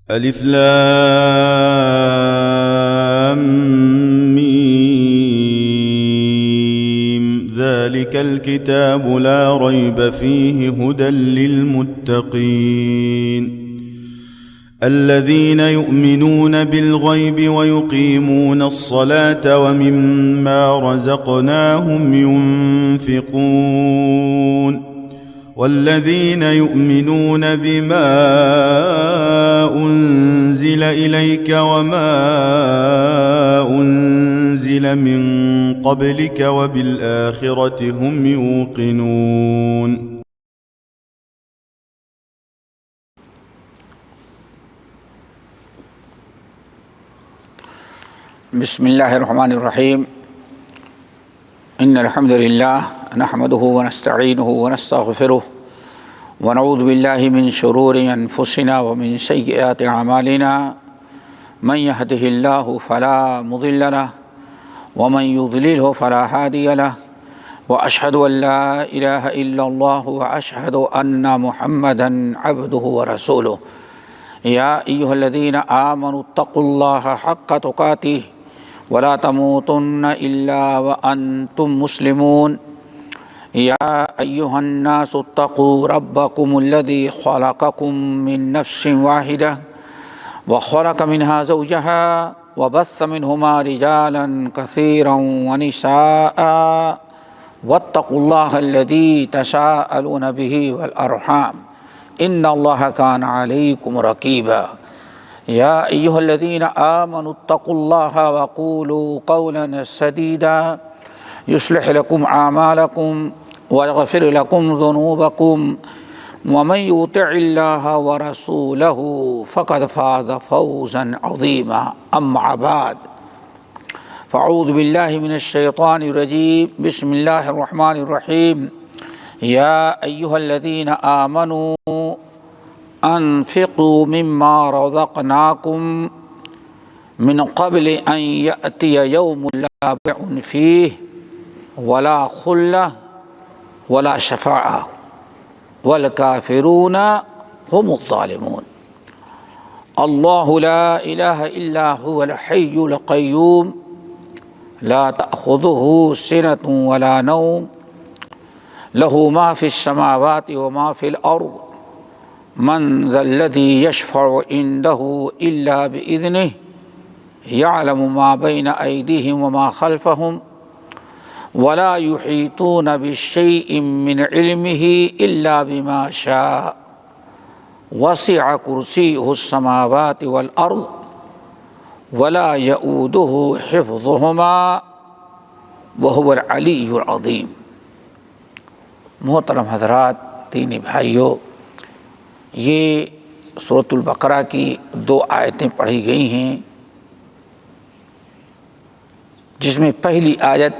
الف لام میم ذلك الكتاب لا ريب فيه هدى للمتقين الذين يؤمنون بالغيب ويقيمون الصلاة ومما رزقناهم ينفقون والذين يؤمنون بما أنزل إليك وما أنزل من قبلك وبالآخرة هم يوقنون. بسم اللہ الرحمن الرحیم ان الحمد للہ نحمده ونستعینه ونستغفره ونعوذ باللہ من شرور انفسنا ومن سیئات اعمالنا من يهده اللہ فلا مضل له ومن يضلله فلا هادي له واشهد ان لا الہ الا اللہ واشهد ان محمدا عبده ورسوله یا ایھا الذین آمنوا اتقوا اللہ حق تقاته ولا تموتن الا وانتم مسلمون یا ایھا الناس اتقوا ربکم الذی خلقکم من نفس واحدہ وخلق منها زوجها وبث منهما رجالا كثيرا ونساء واتقوا الله الذي تساءلون به والارحام ان اللہ کان علیکم رقیبا یا ایھا الذین آمنوا اتقوا اللہ وقولوا قولا سدیدا یصلح لکم اعمالکم ویغفر لکم ذنوبکم ومن یطع اللہ ورسولہ فقد فاز فوزا عظیما اما بعد فاعوذ باللہ من الشیطان الرجیم بسم اللہ الرحمن الرحیم یا ایھا الذین آمنوا انفقوا مما رزقناکم من قبل ان یأتی یوم لا بیع فیہ ولا خلہ ولا شفاعہ والکافرون هم الظالمون اللہ لا الہ الا هو الحی القیوم لا تأخذه سنة ولا نوم له ما في السماوات وما في الأرض من ذا الذي يشفع عنده إلا بإذنه يعلم ما بين أيديهم وما خلفهم ولا يحيطون بشيء من علمه إلا بما شاء وسع كرسيه السماوات والأرض ولا يؤوده حفظهما وهو العلي العظيم. محترم حضرات، دینی بھائیوں، یہ سورۃ البقرہ کی 2 آیتیں پڑھی گئی ہیں، جس میں پہلی آیت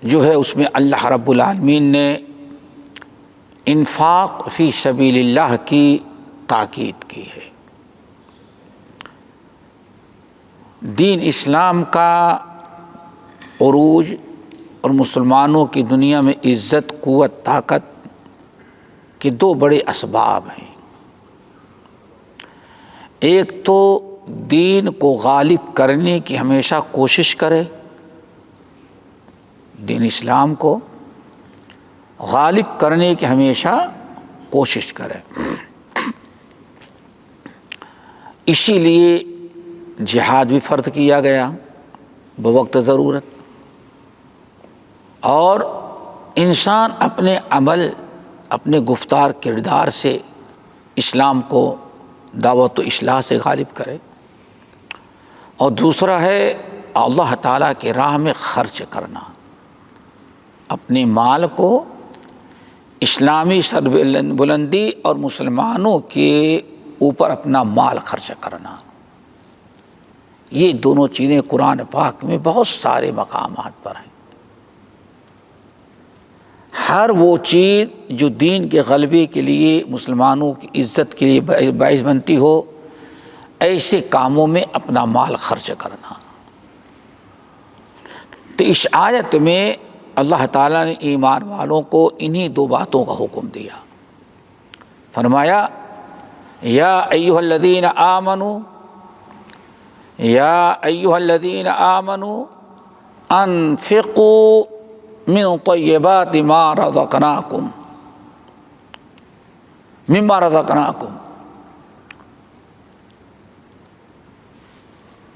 جو ہے اس میں اللہ رب العالمین نے انفاق فی سبیل اللہ کی تاکید کی ہے. دین اسلام کا عروج اور مسلمانوں کی دنیا میں عزت، قوت، طاقت کے 2 بڑے اسباب ہیں. ایک تو دین کو غالب کرنے کی ہمیشہ کوشش کرے، دین اسلام کو غالب کرنے کی ہمیشہ کوشش کرے. اسی لیے جہاد بھی فرض کیا گیا بوقت ضرورت، اور انسان اپنے عمل، اپنے گفتار، کردار سے اسلام کو دعوت و اصلاح سے غالب کرے. اور دوسرا ہے اللہ تعالیٰ کی راہ میں خرچ کرنا، اپنے مال کو اسلامی سربلندی اور مسلمانوں کے اوپر اپنا مال خرچ کرنا. یہ دونوں چیزیں قرآن پاک میں بہت سارے مقامات پر ہیں. ہر وہ چیز جو دین کے غلبے کے لیے، مسلمانوں کی عزت کے لیے باعث بنتی ہو، ایسے کاموں میں اپنا مال خرچ کرنا. تو اس آیت میں اللہ تعالیٰ نے ایمان والوں کو انہی 2 باتوں کا حکم دیا. فرمایا یا ایھا الذین آمنوا انفقوا من طیبات ما رزقناکم مما رزقناکم،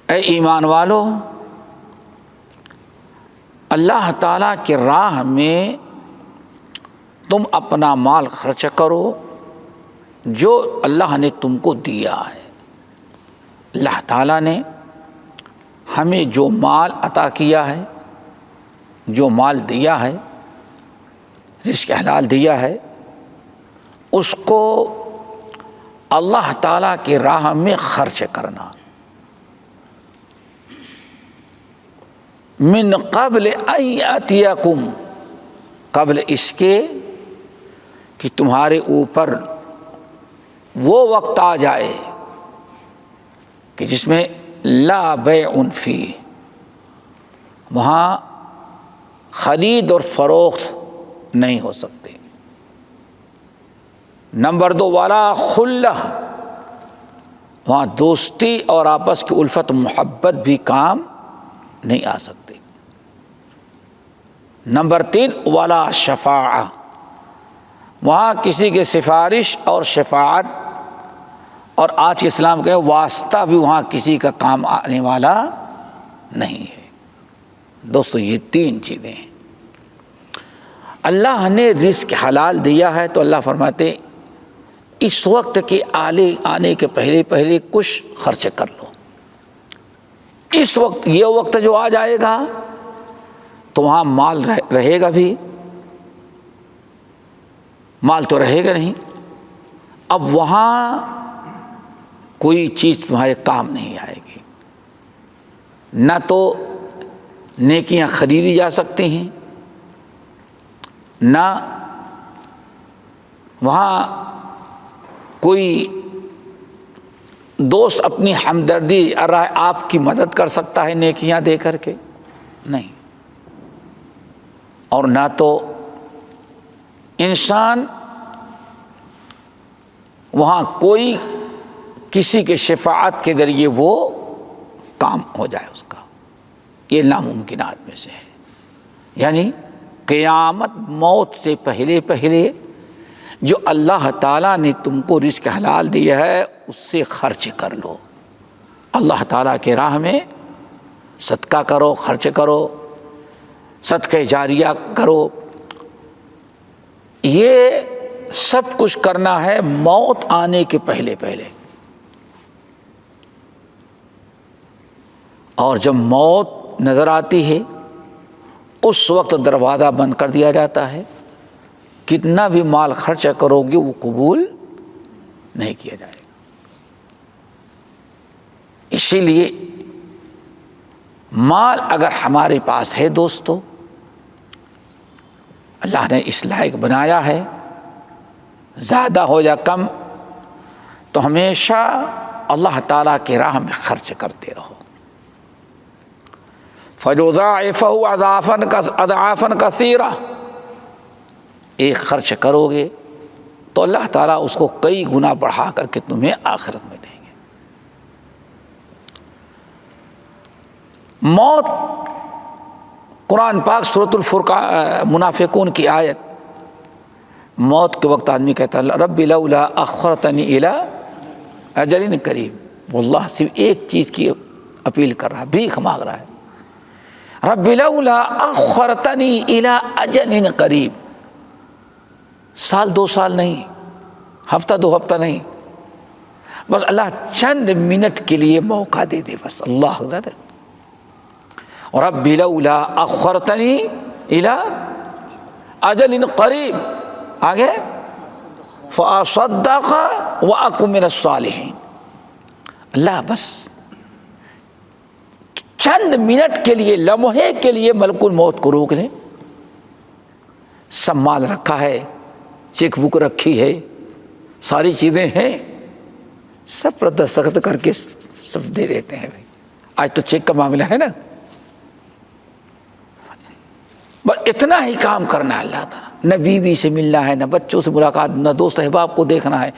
اے ایمان والو اللہ تعالیٰ کی راہ میں تم اپنا مال خرچ کرو جو اللہ نے تم کو دیا ہے۔ اللہ تعالیٰ نے ہمیں جو مال عطا کیا ہے، جو مال دیا ہے، رزق حلال دیا ہے، اس کو اللہ تعالیٰ کی راہ میں خرچ کرنا۔ من قبل ان یاتیکم، قبل اس کے کہ تمہارے اوپر وہ وقت آ جائے کہ جس میں لا بیع فیہ، وہاں خرید اور فروخت نہیں ہو سکتے۔ نمبر 2 ولا خلہ، وہاں دوستی اور آپس کی الفت محبت بھی کام نہیں آ سکتے۔ نمبر 3 ولا شفاعہ، وہاں کسی کے سفارش اور شفاعت اور آج کے اسلام کا واسطہ بھی وہاں کسی کا کام آنے والا نہیں ہے۔ دوستو یہ 3 چیزیں ہیں۔ اللہ نے رزق حلال دیا ہے تو اللہ فرماتے اس وقت کے آنے کے پہلے کچھ خرچ کر لو۔ اس وقت یہ وقت جو آ جائے گا تو وہاں مال رہے گا بھی، مال تو رہے گا نہیں، اب وہاں کوئی چیز تمہارے کام نہیں آئے گی، نہ تو نیکیاں خریدی جا سکتی ہیں، نہ وہاں کوئی دوست اپنی ہمدردی آپ کی مدد کر سکتا ہے نیکیاں دے کر کے، نہیں، اور نہ تو انسان وہاں کوئی کسی کے شفاعت کے ذریعے وہ کام ہو جائے اس کا، یہ ناممکنات میں سے ہے۔ یعنی قیامت موت سے پہلے جو اللہ تعالیٰ نے تم کو رزق حلال دیا ہے اس سے خرچ کر لو، اللہ تعالیٰ کے راہ میں صدقہ کرو، خرچ کرو، صدقہ جاریہ کرو۔ یہ سب کچھ کرنا ہے موت آنے کے پہلے۔ اور جب موت نظر آتی ہے اس وقت دروازہ بند کر دیا جاتا ہے، کتنا بھی مال خرچ کرو گے وہ قبول نہیں کیا جائے گا۔ اسی لیے مال اگر ہمارے پاس ہے دوستو، اللہ نے اس لائق بنایا ہے، زیادہ ہو یا کم، تو ہمیشہ اللہ تعالیٰ کی راہ میں خرچ کرتے رہو۔ فَيُضَاعِفَهُ أَضْعَافًا كَثِيرًا، ایک خرچ کرو گے تو اللہ تعالیٰ اس کو کئی گنا بڑھا کر کے تمہیں آخرت میں دیں گے۔ موت، قرآن پاک سورۃ الفرقان منافقون کی آیت، موت کے وقت آدمی کہتا ہے رب لولا اخرتنی الی اجل قریب، واللہ صرف ایک چیز کی اپیل کر رہا ہے، بھیک مانگ رہا ہے، رب لولا اخرتنی الی اجل قریب، سال 2 سال نہیں، ہفتہ 2 ہفتہ نہیں، بس اللہ چند منٹ کے لیے موقع دے دے، بس اللہ حضرت رب لولا اخرتنی الی اجل قریب، آگے فاصدق واکن من الصالحین، اللہ بس چند منٹ کے لیے، لمحے کے لیے ملک الموت کو روک لیں۔ سب مال رکھا ہے، چیک بک رکھی ہے، ساری چیزیں ہیں، سب پر دستخط کر کے سب دے دیتے ہیں۔ آج تو چیک کا معاملہ ہے نا، بس اتنا ہی کام کرنا ہے اللہ تعالیٰ، نہ بیوی سے ملنا ہے، نہ بچوں سے ملاقات، نہ دوست احباب کو دیکھنا ہے،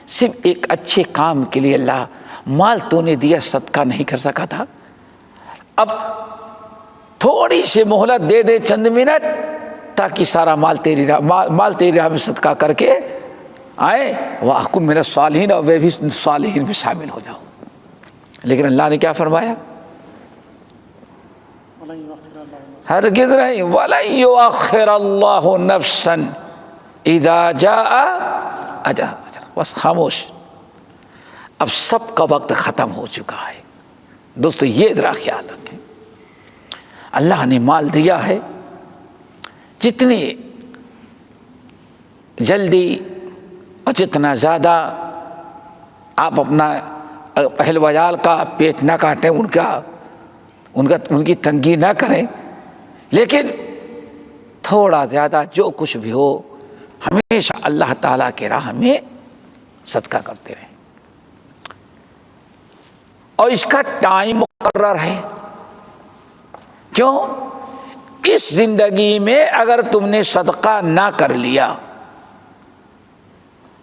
صرف ایک اچھے کام کے لیے اللہ مال تو نے دیا، صدقہ نہیں کر سکا تھا، اب تھوڑی سی مہلت دے دے، چند منٹ، تاکہ سارا مال تیری راہ میں صدقہ کر کے آئے، وَأَكُن مِّنَ الصَّالِحِينَ، اور وہ بھی صالحین میں شامل ہو جاؤ۔ لیکن اللہ نے کیا فرمایا؟ ہرگز نہیں، وَلَن يُؤَخِّرَ اللَّهُ نَفْسًا إِذَا جَاءَ أَجَلُهَا، بس خاموش، اب سب کا وقت ختم ہو چکا ہے۔ دوستو یہ ذرا خیال رکھیں، اللہ نے مال دیا ہے، جتنی جلدی اور جتنا زیادہ آپ اپنا اہل ویال کا پیٹ نہ کاٹیں، ان کی تنگی نہ کریں، لیکن تھوڑا زیادہ جو کچھ بھی ہو ہمیشہ اللہ تعالیٰ کے راہ میں صدقہ کرتے رہیں، اور اس کا ٹائم مقرر ہے۔ کیوں؟ اس زندگی میں اگر تم نے صدقہ نہ کر لیا،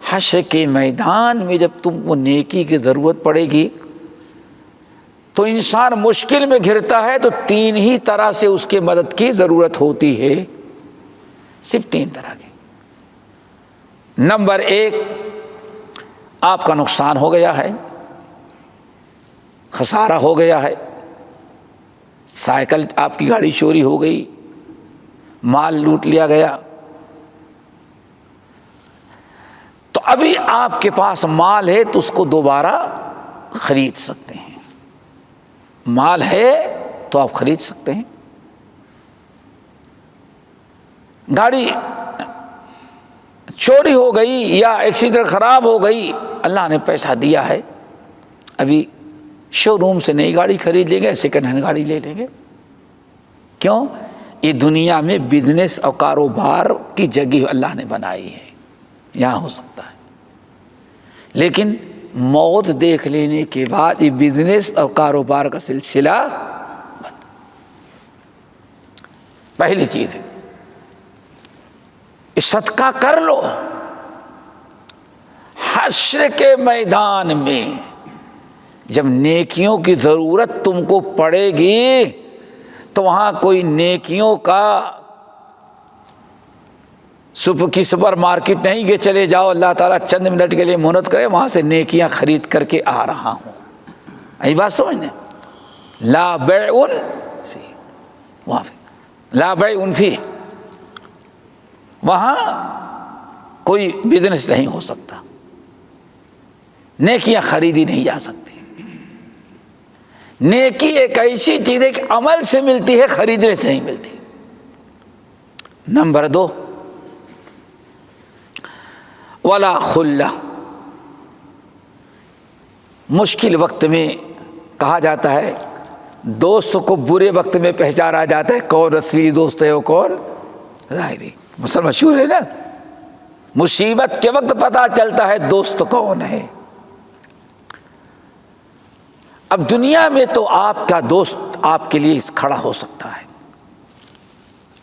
حشر کے میدان میں جب تم کو نیکی کی ضرورت پڑے گی تو انسان مشکل میں گھرتا ہے تو تین ہی طرح سے اس کے مدد کی ضرورت ہوتی ہے، صرف تین طرح کی۔ نمبر ایک، آپ کا نقصان ہو گیا ہے، خسارہ ہو گیا ہے، سائیکل آپ کی گاڑی چوری ہو گئی، مال لوٹ لیا گیا، تو ابھی آپ کے پاس مال ہے تو اس کو دوبارہ خرید سکتے ہیں، مال ہے تو آپ خرید سکتے ہیں۔ گاڑی چوری ہو گئی یا ایکسیڈنٹ خراب ہو گئی، اللہ نے پیسہ دیا ہے، ابھی شو روم سے نئی گاڑی خرید لیں گے، سیکنڈ ہینڈ گاڑی لے لیں گے۔ کیوں؟ یہ دنیا میں بزنس اور کاروبار کی جگہ اللہ نے بنائی ہے، یہاں ہو سکتا ہے، لیکن موت دیکھ لینے کے بعد یہ بزنس اور کاروبار کا سلسلہ بند۔ پہلی چیز ہے صدقہ کر لو، حشر کے میدان میں جب نیکیوں کی ضرورت تم کو پڑے گی تو وہاں کوئی نیکیوں کا سپر مارکیٹ نہیں کہ چلے جاؤ اللہ تعالیٰ چند منٹ کے لیے مہلت کرے وہاں سے نیکیاں خرید کر کے آ رہا ہوں، یہی بات سمجھنے۔ لا بیع فی، وہاں لا بیع فی، وہاں کوئی بزنس نہیں ہو سکتا، نیکیاں خریدی نہیں جا سکتی۔ نیکی ایک ایسی چیز ہے کہ عمل سے ملتی ہے، خریدنے سے نہیں ملتی۔ نمبر دو، ولا خلہ، مشکل وقت میں کہا جاتا ہے دوست کو برے وقت میں پہچانا جاتا ہے کون اصلی دوست ہے اور کون ظاہری، مسئلہ مشہور ہے نا، مصیبت کے وقت پتہ چلتا ہے دوست کون ہے۔ اب دنیا میں تو آپ کا دوست آپ کے لیے کھڑا ہو سکتا ہے،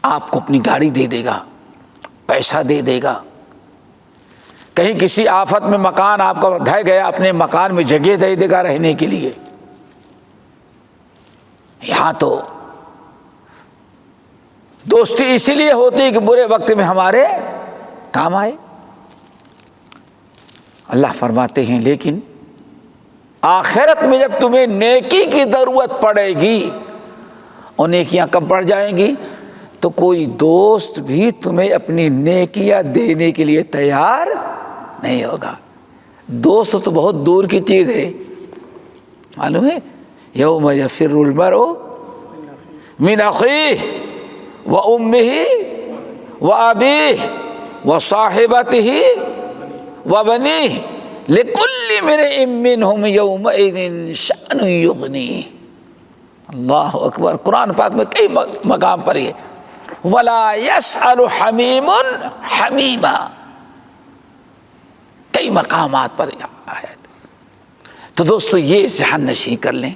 آپ کو اپنی گاڑی دے دے گا، پیسہ دے دے گا، کہیں کسی آفت میں مکان آپ کا ڈھہ گیا اپنے مکان میں جگہ دے دے گا رہنے کے لیے۔ یہاں تو دوستی اسی لیے ہوتی ہے کہ برے وقت میں ہمارے کام آئے۔ اللہ فرماتے ہیں لیکن آخرت میں جب تمہیں نیکی کی ضرورت پڑے گی اور نیکیاں کم پڑ جائیں گی تو کوئی دوست بھی تمہیں اپنی نیکیاں دینے کے لیے تیار نہیں ہوگا۔ دوست تو بہت دور کی چیز ہے، معلوم ہے، یوم یفر المرء من اخیہ وامہ وابیہ وصاحبتہ وبنیہ لکل امرئ منہم یومئذ شأن یغنیہ۔ اللہ اکبر، قرآن پاک میں کئی مقام پر یہ ولا یسأل حمیم حمیما، کئی مقامات پر آیت۔ تو دوستو یہ ذہن نشین کر لیں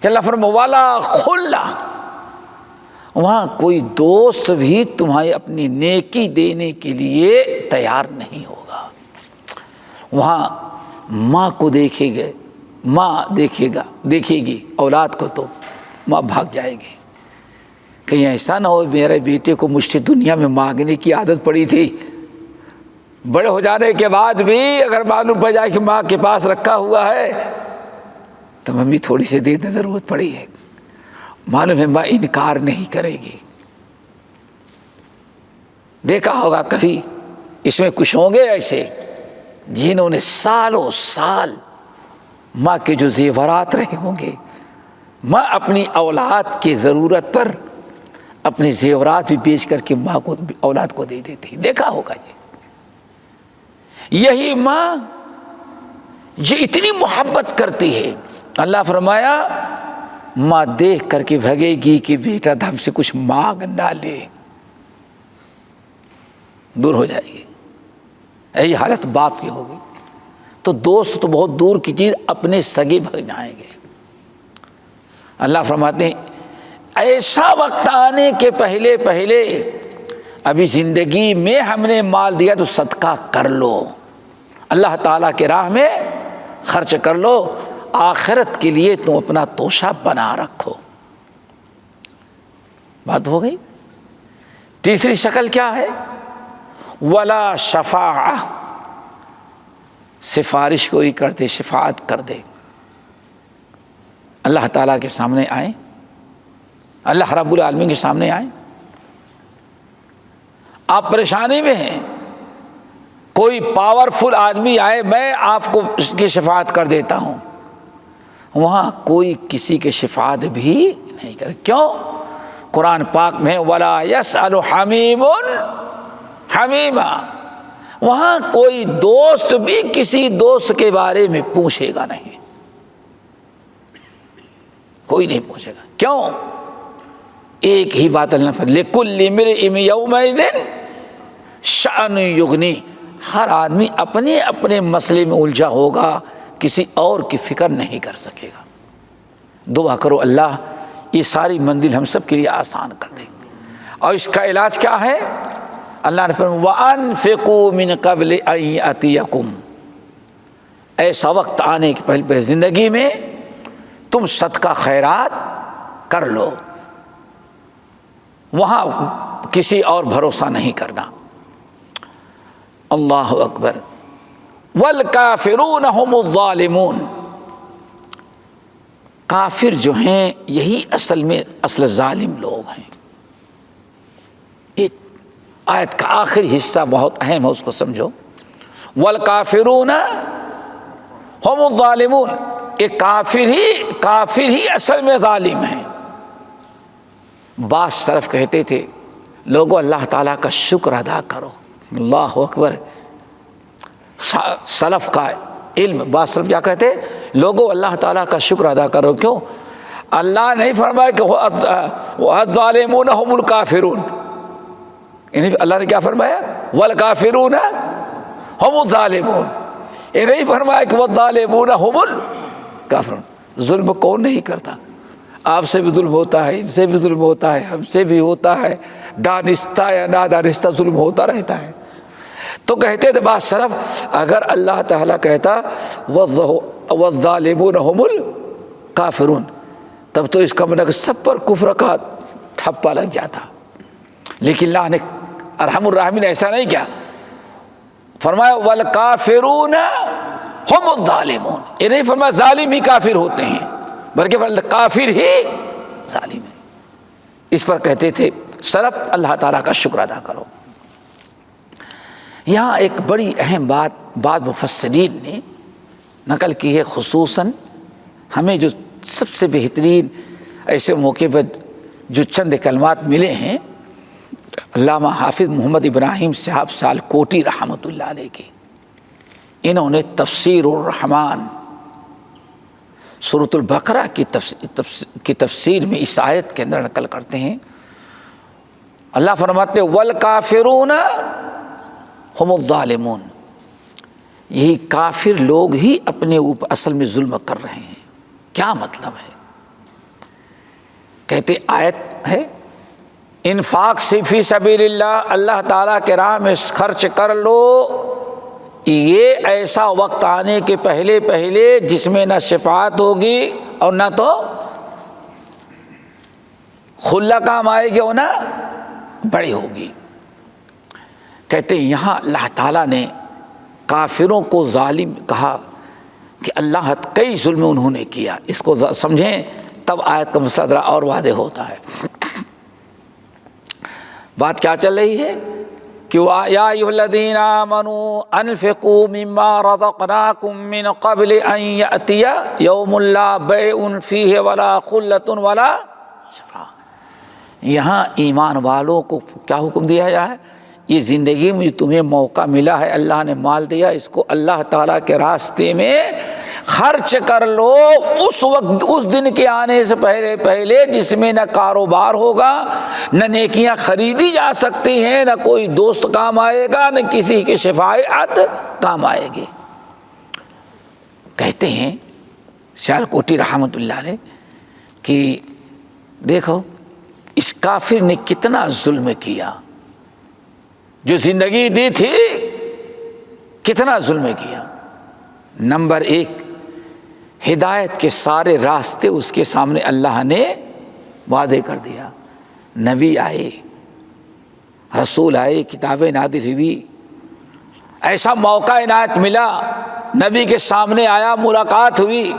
کہ اللہ فرمایا والا خلا، وہاں کوئی دوست بھی تمہیں اپنی نیکی دینے کے لیے تیار نہیں ہوگا۔ وہاں ماں کو دیکھے گے، ماں دیکھے گی اولاد کو تو ماں بھاگ جائے گی. کہیں ایسا نہ ہو میرے بیٹے کو مجھ سے دنیا میں مانگنے کی عادت پڑی تھی، بڑے ہو جانے کے بعد بھی اگر معلوم پڑ جائے کہ ماں کے پاس رکھا ہوا ہے تو ممی تھوڑی سی دیر میں ضرورت پڑی ہے، معلوم ہے ماں انکار نہیں کرے گی. دیکھا ہوگا کبھی اس میں کچھ ہوں گے ایسے جنہوں نے سالوں سال ماں کے جو زیورات رہے ہوں گے، ماں اپنی اولاد کی ضرورت پر اپنے زیورات بھی بیچ کر کے ماں کو اولاد کو دے دیتی. دیکھا ہوگا یہی ماں جو اتنی محبت کرتی ہے، اللہ فرمایا ماں دیکھ کر کے بھگے گی کہ بیٹا ہم سے کچھ مانگ نہ لے، دور ہو جائے گی. یہی حالت باپ کی ہوگی. تو دوست تو بہت دور کی چیز، اپنے سگے بھگ جائیں گے. اللہ فرماتے ہیں ایسا وقت آنے کے پہلے ابھی زندگی میں ہم نے مال دیا تو صدقہ کر لو، اللہ تعالیٰ کے راہ میں خرچ کر لو، آخرت کے لیے تم اپنا توشہ بنا رکھو. بات ہو گئی. تیسری شکل کیا ہے؟ ولا شفاعہ، سفارش کوئی کر دے، شفاعت کر دے. اللہ تعالیٰ کے سامنے آئیں، اللہ رب العالمین کے سامنے آئیں، آپ پریشانی میں ہیں، کوئی پاورفل آدمی آئے میں آپ کو اس کی شفاعت کر دیتا ہوں، وہاں کوئی کسی کے شفاعت بھی نہیں کرے. کیوں؟ قرآن پاک میں ولا یسأل حمیم حمیما، وہاں کوئی دوست بھی کسی دوست کے بارے میں پوچھے گا نہیں، کوئی نہیں پوچھے گا. کیوں؟ ایک ہی بات اللہ فرماتا لِكُلِّ امْرِئٍ يَوْمَئِذٍ شَأْنٌ يُغْنِي، ہر آدمی اپنے اپنے مسئلے میں الجھا ہوگا، کسی اور کی فکر نہیں کر سکے گا. دعا کرو اللہ یہ ساری منزل ہم سب کے لیے آسان کر دے. اور اس کا علاج کیا ہے؟ اللہ نے فرمایا وَأَنفِقُوا مِن قَبْلِ أَن يَأْتِيَكُمْ، ایسا وقت آنے کے پہلے زندگی میں تم صدقہ خیرات کر لو، وہاں کسی اور بھروسہ نہیں کرنا. اللہ اکبر. وَالْكَافِرُونَ هُمُ الظَّالِمُونَ، کافر جو ہیں یہی اصل ظالم لوگ ہیں. آیت کا آخری حصہ بہت اہم ہے، اس کو سمجھو. والکافرون ہم الظالمون، کہ کافر ہی اصل میں ظالم ہیں. بعض سلف کہتے تھے لوگوں اللہ تعالیٰ کا شکر ادا کرو. اللہ اکبر. سلف کا علم، بعض سلف کیا کہتے لوگوں اللہ تعالیٰ کا شکر ادا کرو. کیوں؟ اللہ نہیں فرمایا کہ الظالمون ہم الکافرون، اللہ نے کیا فرمایا؟ والکافرون ہم الظالمون. یہ نہیں فرمایا کہ والظالمون ہم الکافرون. ظلم کون نہیں کرتا؟ آپ سے بھی ظلم ہوتا ہے، ان سے بھی ظلم ہوتا ہے، ہم سے بھی ہوتا ہے، دانستہ یا نادانستہ ظلم ہوتا رہتا ہے. تو کہتے تھے بعض سلف اگر اللہ تعالیٰ کہتا والظالمون ہم الکافرون تب تو اس کا مطلب سب پر کفر کا ٹھپا لگ جاتا. لیکن اللہ نے ارحم الراحمین ایسا نہیں کیا، فرمایا والکافرون ہم الظالمون. یہ نہیں فرمایا ظالم ہی کافر ہوتے ہیں، بلکہ کافر ہی ظالم ہے. اس پر کہتے تھے سلف اللہ تعالیٰ کا شکر ادا کرو. یہاں ایک بڑی اہم بات بعض مفسرین نے نقل کی ہے، خصوصاً ہمیں جو سب سے بہترین ایسے موقع پر جو چند کلمات ملے ہیں علامہ حافظ محمد ابراہیم صاحب سالکوٹی رحمۃ اللہ علیہ کی. انہوں نے تفسیر الرحمن سورۃ البقرہ کی تفسیر میں اس آیت کے اندر نقل کرتے ہیں. اللہ فرماتے والکافرون ہم الظالمون، یہی کافر لوگ ہی اپنے اوپر اصل میں ظلم کر رہے ہیں. کیا مطلب ہے؟ کہتے آیت ہے انفاق سے فی سبیل اللہ، اللہ تعالیٰ کے راہ میں خرچ کر لو، یہ ایسا وقت آنے کے پہلے پہلے جس میں نہ شفاعت ہوگی اور نہ تو خلہ کام آئے گی اور نہ بڑی ہوگی۔ کہتے ہیں یہاں اللہ تعالیٰ نے کافروں کو ظالم کہا کہ اللہ کئی ظلم انہوں نے کیا، اس کو سمجھیں تب آیت کا مسئلہ ذرا اور واضح ہوتا ہے۔ بات کیا چل رہی ہے کہ یا ایھا الذین آمنوا انفقوا مما رزقناکم من قبل ان یأتی یوم لا بیع فیہ ولا خلۃ ولا شفاعۃ۔ یہاں ایمان والوں کو کیا حکم دیا جا رہا ہے؟ یہ زندگی میں تمہیں موقع ملا ہے، اللہ نے مال دیا، اس کو اللہ تعالیٰ کے راستے میں خرچ کر لو اس وقت، اس دن کے آنے سے پہلے پہلے جس میں نہ کاروبار ہوگا، نہ نیکیاں خریدی جا سکتی ہیں، نہ کوئی دوست کام آئے گا، نہ کسی کی شفاعت کام آئے گی۔ کہتے ہیں سیالکوٹی رحمۃ اللہ علیہ کہ دیکھو اس کافر نے کتنا ظلم کیا، جو زندگی دی تھی کتنا ظلم کیا۔ نمبر ایک، ہدایت کے سارے راستے اس کے سامنے اللہ نے وعدے کر دیا، نبی آئے، رسول آئے، کتابیں نازل ہوئی، ایسا موقع عنایت ملا، نبی کے سامنے آیا، ملاقات ہوئی،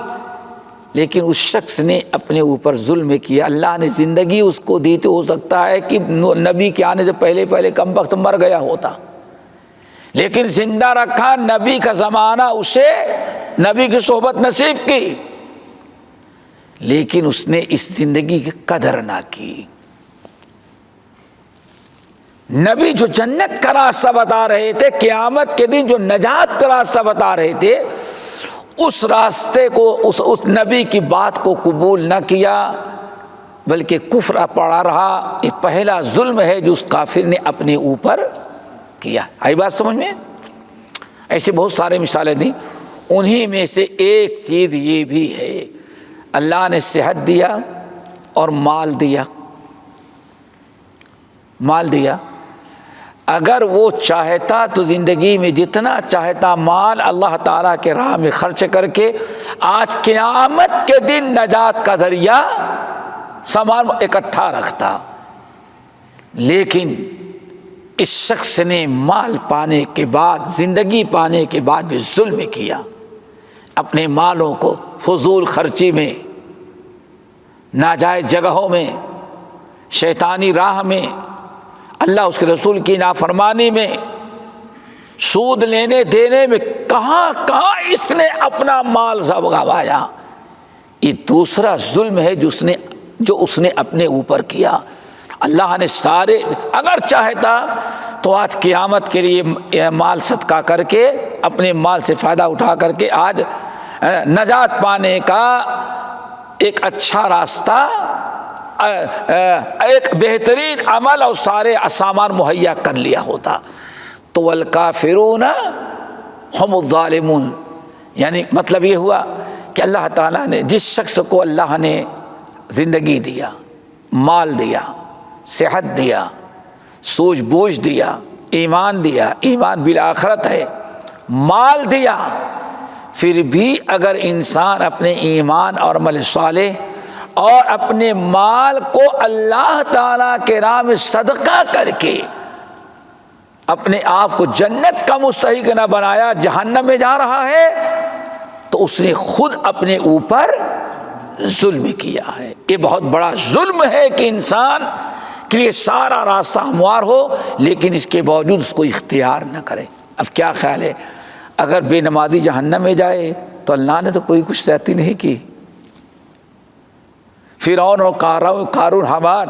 لیکن اس شخص نے اپنے اوپر ظلم کیا۔ اللہ نے زندگی اس کو دی تو ہو سکتا ہے کہ نبی کے آنے سے پہلے پہلے کم وقت مر گیا ہوتا، لیکن زندہ رکھا، نبی کا زمانہ اسے نبی کی صحبت نصیب کی، لیکن اس نے اس زندگی کی قدر نہ کی۔ نبی جو جنت کا راستہ بتا رہے تھے، قیامت کے دن جو نجات کا راستہ بتا رہے تھے، اس راستے کو اس نبی کی بات کو قبول نہ کیا، بلکہ کفر پڑا رہا۔ یہ پہلا ظلم ہے جو اس کافر نے اپنے اوپر کیا۔ آئی بات سمجھ میں؟ ایسے بہت سارے مثالیں دیں، انہی میں سے ایک چیز یہ بھی ہے، اللہ نے صحت دیا اور مال دیا، مال دیا۔ اگر وہ چاہتا تو زندگی میں جتنا چاہتا مال اللہ تعالیٰ کے راہ میں خرچ کر کے آج قیامت کے دن نجات کا ذریعہ سامان اکٹھا رکھتا، لیکن اس شخص نے مال پانے کے بعد، زندگی پانے کے بعد بھی ظلم کیا، اپنے مالوں کو فضول خرچی میں، ناجائز جگہوں میں، شیطانی راہ میں، اللہ اس کے رسول کی نافرمانی میں، سود لینے دینے میں، کہاں کہاں اس نے اپنا مال سب گنوایا۔ یہ دوسرا ظلم ہے جو اس نے اپنے اوپر کیا۔ اللہ نے سارے، اگر چاہتا تو آج قیامت کے لیے مال صدقہ کر کے، اپنے مال سے فائدہ اٹھا کر کے آج نجات پانے کا ایک اچھا راستہ، ایک بہترین عمل اور سارے سامان مہیا کر لیا ہوتا۔ تو والکافرون ہم الظالمون، یعنی مطلب یہ ہوا کہ اللہ تعالیٰ نے جس شخص کو اللہ نے زندگی دیا، مال دیا، صحت دیا، سوجھ بوجھ دیا، ایمان دیا، ایمان بالآخرت ہے، مال دیا، پھر بھی اگر انسان اپنے ایمان اور عمل صالح اور اپنے مال کو اللہ تعالیٰ کے راہ میں صدقہ کر کے اپنے آپ کو جنت کا مستحق نہ بنایا، جہنم میں جا رہا ہے، تو اس نے خود اپنے اوپر ظلم کیا ہے۔ یہ بہت بڑا ظلم ہے کہ انسان کے لیے سارا راستہ ہموار ہو، لیکن اس کے باوجود اس کو اختیار نہ کرے۔ اب کیا خیال ہے، اگر بے نمازی جہنم میں جائے تو اللہ نے تو کوئی کچھ زیادتی نہیں کی۔ فرعون اور قارون، حامان،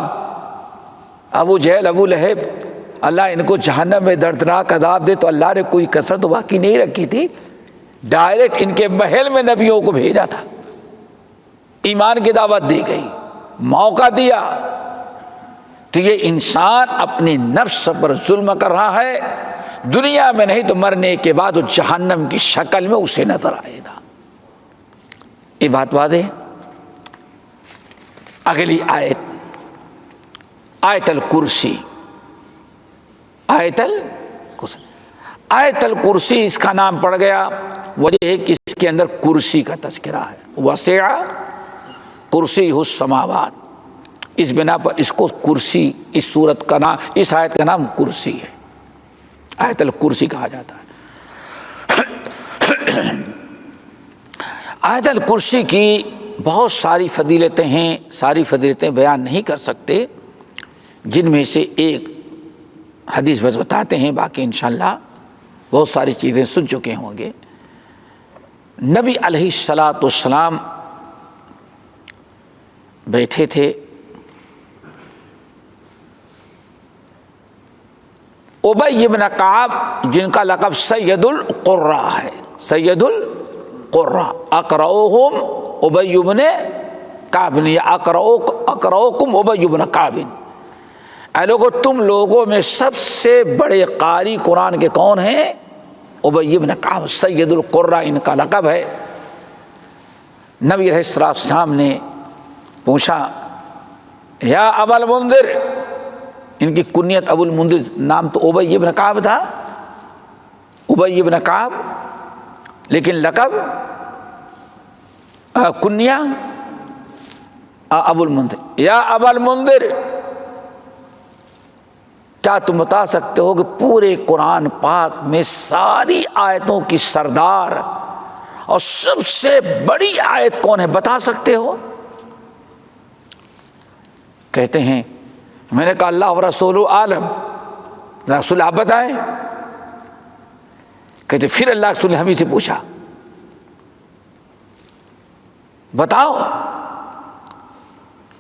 ابو جہل، ابو لہب، اللہ ان کو جہنم میں دردناک عذاب دے تو اللہ نے کوئی کسر تو باقی نہیں رکھی تھی، ڈائریکٹ ان کے محل میں نبیوں کو بھیجا تھا، ایمان کی دعوت دی گئی، موقع دیا۔ تو یہ انسان اپنے نفس پر ظلم کر رہا ہے، دنیا میں نہیں تو مرنے کے بعد وہ جہنم کی شکل میں اسے نظر آئے گا۔ یہ بات واضح ہے۔ اگلی آیت، آیت الکرسی، آیت الکرسی، آیت الکرسی اس کا نام پڑ گیا، وجہ ہے کہ اس کے اندر کرسی کا تذکرہ ہے، وسع کرسی السماوات، اس بنا پر اس کو کرسی، اس سورت کا نام، اس آیت کا نام کرسی ہے، آیت الکرسی کہا جاتا ہے۔ آیت الکرسی کی بہت ساری فضیلتیں ہیں، ساری فضیلتیں بیان نہیں کر سکتے، جن میں سے ایک حدیث بس بتاتے ہیں، باقی انشاءاللہ بہت ساری چیزیں سن چکے ہوں گے۔ نبی علیہ الصلاۃ والسلام بیٹھے تھے، ابی بن کعب جن کا لقب سید القراء ہے، سید القراء، اقرؤہم ابی بن کعب، یا اقرؤکم ابی بن کعب، اے لوگو تم لوگوں میں سب سے بڑے قاری قرآن کے کون ہیں؟ ابی بن کعب، سید القراء ان کا لقب ہے۔ نبی علیہ السلام نے پوچھا یا ابا المنذر، ان کی کنیت ابو المنذر، نام تو ابی بن کعب تھا، ابی بن کعب، لیکن لقب کنیہ ابو المنذر، یا ابا المنذر، کیا تم بتا سکتے ہو کہ پورے قرآن پاک میں ساری آیتوں کی سردار اور سب سے بڑی آیت کون ہے، بتا سکتے ہو؟ کہتے ہیں، میں نے کہا اللہ و رسول عالم، رسول آپ بتائیں۔ کہتے پھر اللہ کے رسول نے ہمیں سے پوچھا بتاؤ،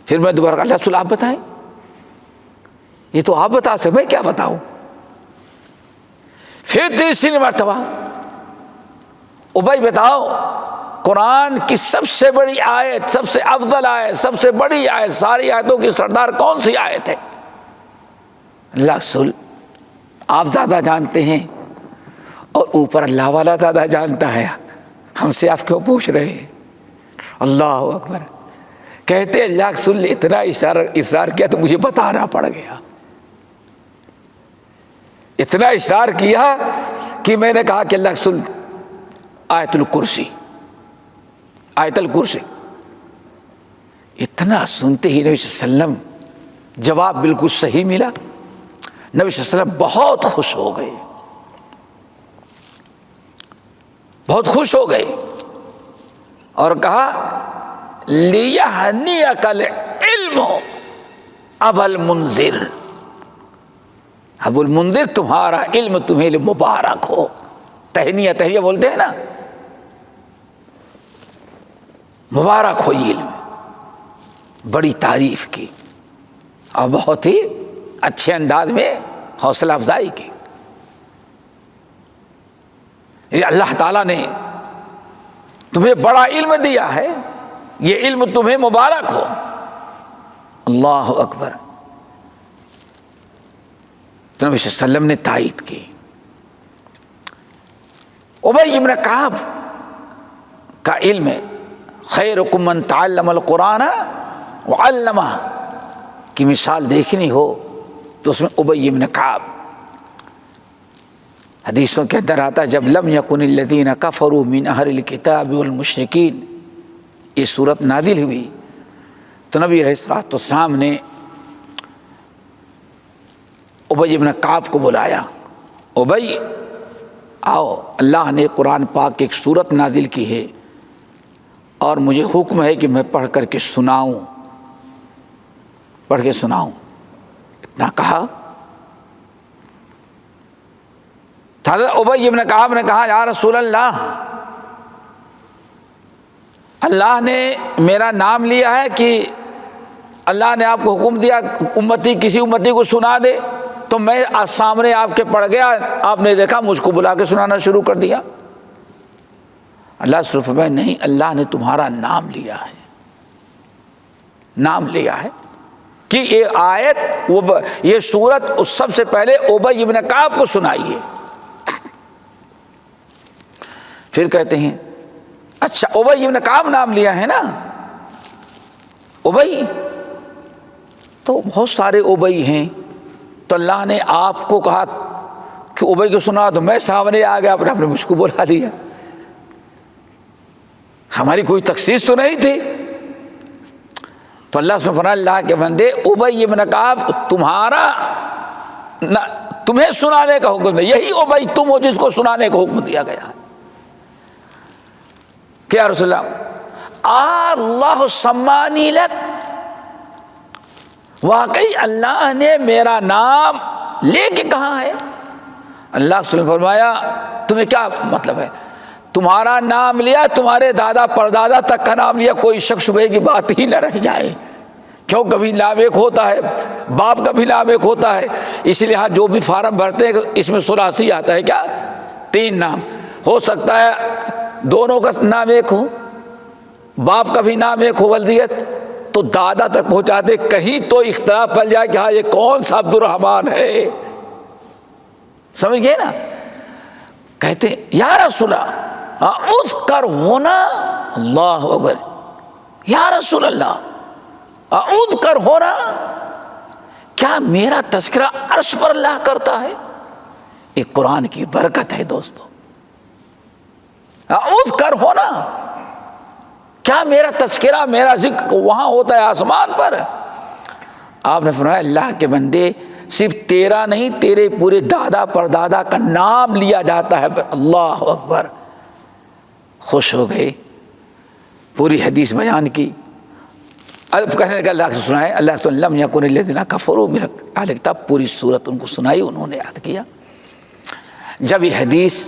پھر میں دوبارہ اللہ رسول آپ بتائیں، یہ تو آپ بتا سکتے، میں کیا بتاؤں؟ پھر تیسری مرتبہ ابی بتاؤ، قرآن کی سب سے بڑی آیت، سب سے افضل آیت، سب سے بڑی آیت، ساری آیتوں کی سردار کون سی آیت ہے؟ اللہ رسول آپ زیادہ جانتے ہیں، اور اوپر اللہ والا زیادہ جانتا ہے، ہم سے آپ کیوں پوچھ رہے ہیں؟ اللہ اکبر۔ کہتے اللہ رسول نے اتنا اصرار کیا تو مجھے بتانا پڑ گیا، اتنا اصرار کیا کہ میں نے کہا کہ اللہ رسول آیت الکرسی، آیت الکرسی۔ اتنا سنتے ہی نبی صلی اللہ علیہ وسلم جواب بالکل صحیح ملا، نبی صلی اللہ علیہ وسلم بہت خوش ہو گئے، بہت خوش ہو گئے، اور کہا لیہنیک العلم ابا المنذر، ابو المنذر تمہارا علم تمہیں مبارک ہو۔ تہنیہ، تہنیہ بولتے ہیں نا، مبارک ہو یہ علم، بڑی تعریف کی اور بہت ہی اچھے انداز میں حوصلہ افزائی کی۔ یہ اللہ تعالیٰ نے تمہیں بڑا علم دیا ہے، یہ علم تمہیں مبارک ہو۔ اللہ اکبر۔ تو نبی صلی اللہ علیہ وسلم نے تائید کی۔ ابی بن کعب کا علم خیرکم من تعلم القرآن وعلمہ کی مثال دیکھنی ہو تو اس میں ابی بن کعب، حدیثوں کے اندر آتا ہے جب لم یکن الذین کفروا من اہل الکتاب والمشرکین یہ صورت نازل ہوئی تو نبی علیہ الصلوۃ والسلام نے ابی بن کعب کو بلایا، ابی آؤ، اللہ نے قرآن پاک کی ایک صورت نازل کی ہے اور مجھے حکم ہے کہ میں پڑھ کر کے سناؤں، پڑھ کے سناؤں۔ اتنا کہا، حضرت ابی بن کعب نے کہا یا رسول اللہ، اللہ نے میرا نام لیا ہے کہ اللہ نے آپ کو حکم دیا امتی کسی امتی کو سنا دے، تو میں سامنے آپ کے پڑھ گیا، آپ نے دیکھا مجھ کو بلا کے سنانا شروع کر دیا۔ اللہ صرف فرمایا نہیں، اللہ نے تمہارا نام لیا ہے، نام لیا ہے کہ یہ آیت یہ سورت اس سب سے پہلے ابی بن کعب کو سنائیے۔ پھر کہتے ہیں اچھا ابی بن کعب نام لیا ہے نا، ابی تو بہت سارے ابی ہیں، تو اللہ نے آپ کو کہا کہ ابی کو سنا تو میں سامنے آ گیا، اپنے مجھ کو بلا لیا، ہماری کوئی تخصیص تو نہیں تھی۔ تو اللہ سبحانہ فرمایا اللہ کے بندے ابی بن کعب تمہیں سنانے کا حکم دیا، یہی ابی تم ہو جس کو سنانے کا حکم دیا گیا ہے۔ کیا رسول اللہ اللہ سمانی لک، واقعی اللہ نے میرا نام لے کے کہا ہے؟ اللہ صلی اللہ علیہ وسلم فرمایا تمہیں کیا مطلب ہے؟ تمہارا نام لیا، تمہارے دادا پردادا تک کا نام لیا، کوئی شک شبہ کی بات ہی نہ رہ جائے۔ کیوں؟ کبھی نام ایک ہوتا ہے، باپ کا بھی نام ایک ہوتا ہے، اس لیے جو بھی فارم بھرتے ہیں اس میں 83 آتا ہے، کیا 3 نام ہو سکتا ہے، دونوں کا نام ایک ہو، باپ کا بھی نام ایک ہو ولدیت، تو دادا تک پہنچاتے، کہیں تو اختلاف پھیل جائے کہ ہاں یہ کون سا عبد الرحمن ہے، سمجھ گئے نا؟ کہتے ہیں یا رسول اللہ اذکر ہونا، اللہ اکبر، یا رسول اللہ اذکر ہونا، کیا میرا تذکرہ عرش پر اللہ کرتا ہے؟ یہ قرآن کی برکت ہے دوستو۔ اذکر ہونا، کیا میرا تذکرہ میرا ذکر وہاں ہوتا ہے آسمان پر؟ آپ نے فرمایا اللہ کے بندے صرف تیرا نہیں، تیرے پورے دادا پردادا کا نام لیا جاتا ہے۔ اللہ اکبر، خوش ہو گئے، پوری حدیث بیان کی۔ الف کہنے کا اللہ سے سنائے، اللہ سے لم یکن الذین کفروا من اہل کتاب، پوری صورت ان کو سنائی، انہوں نے یاد کیا۔ جب یہ حدیث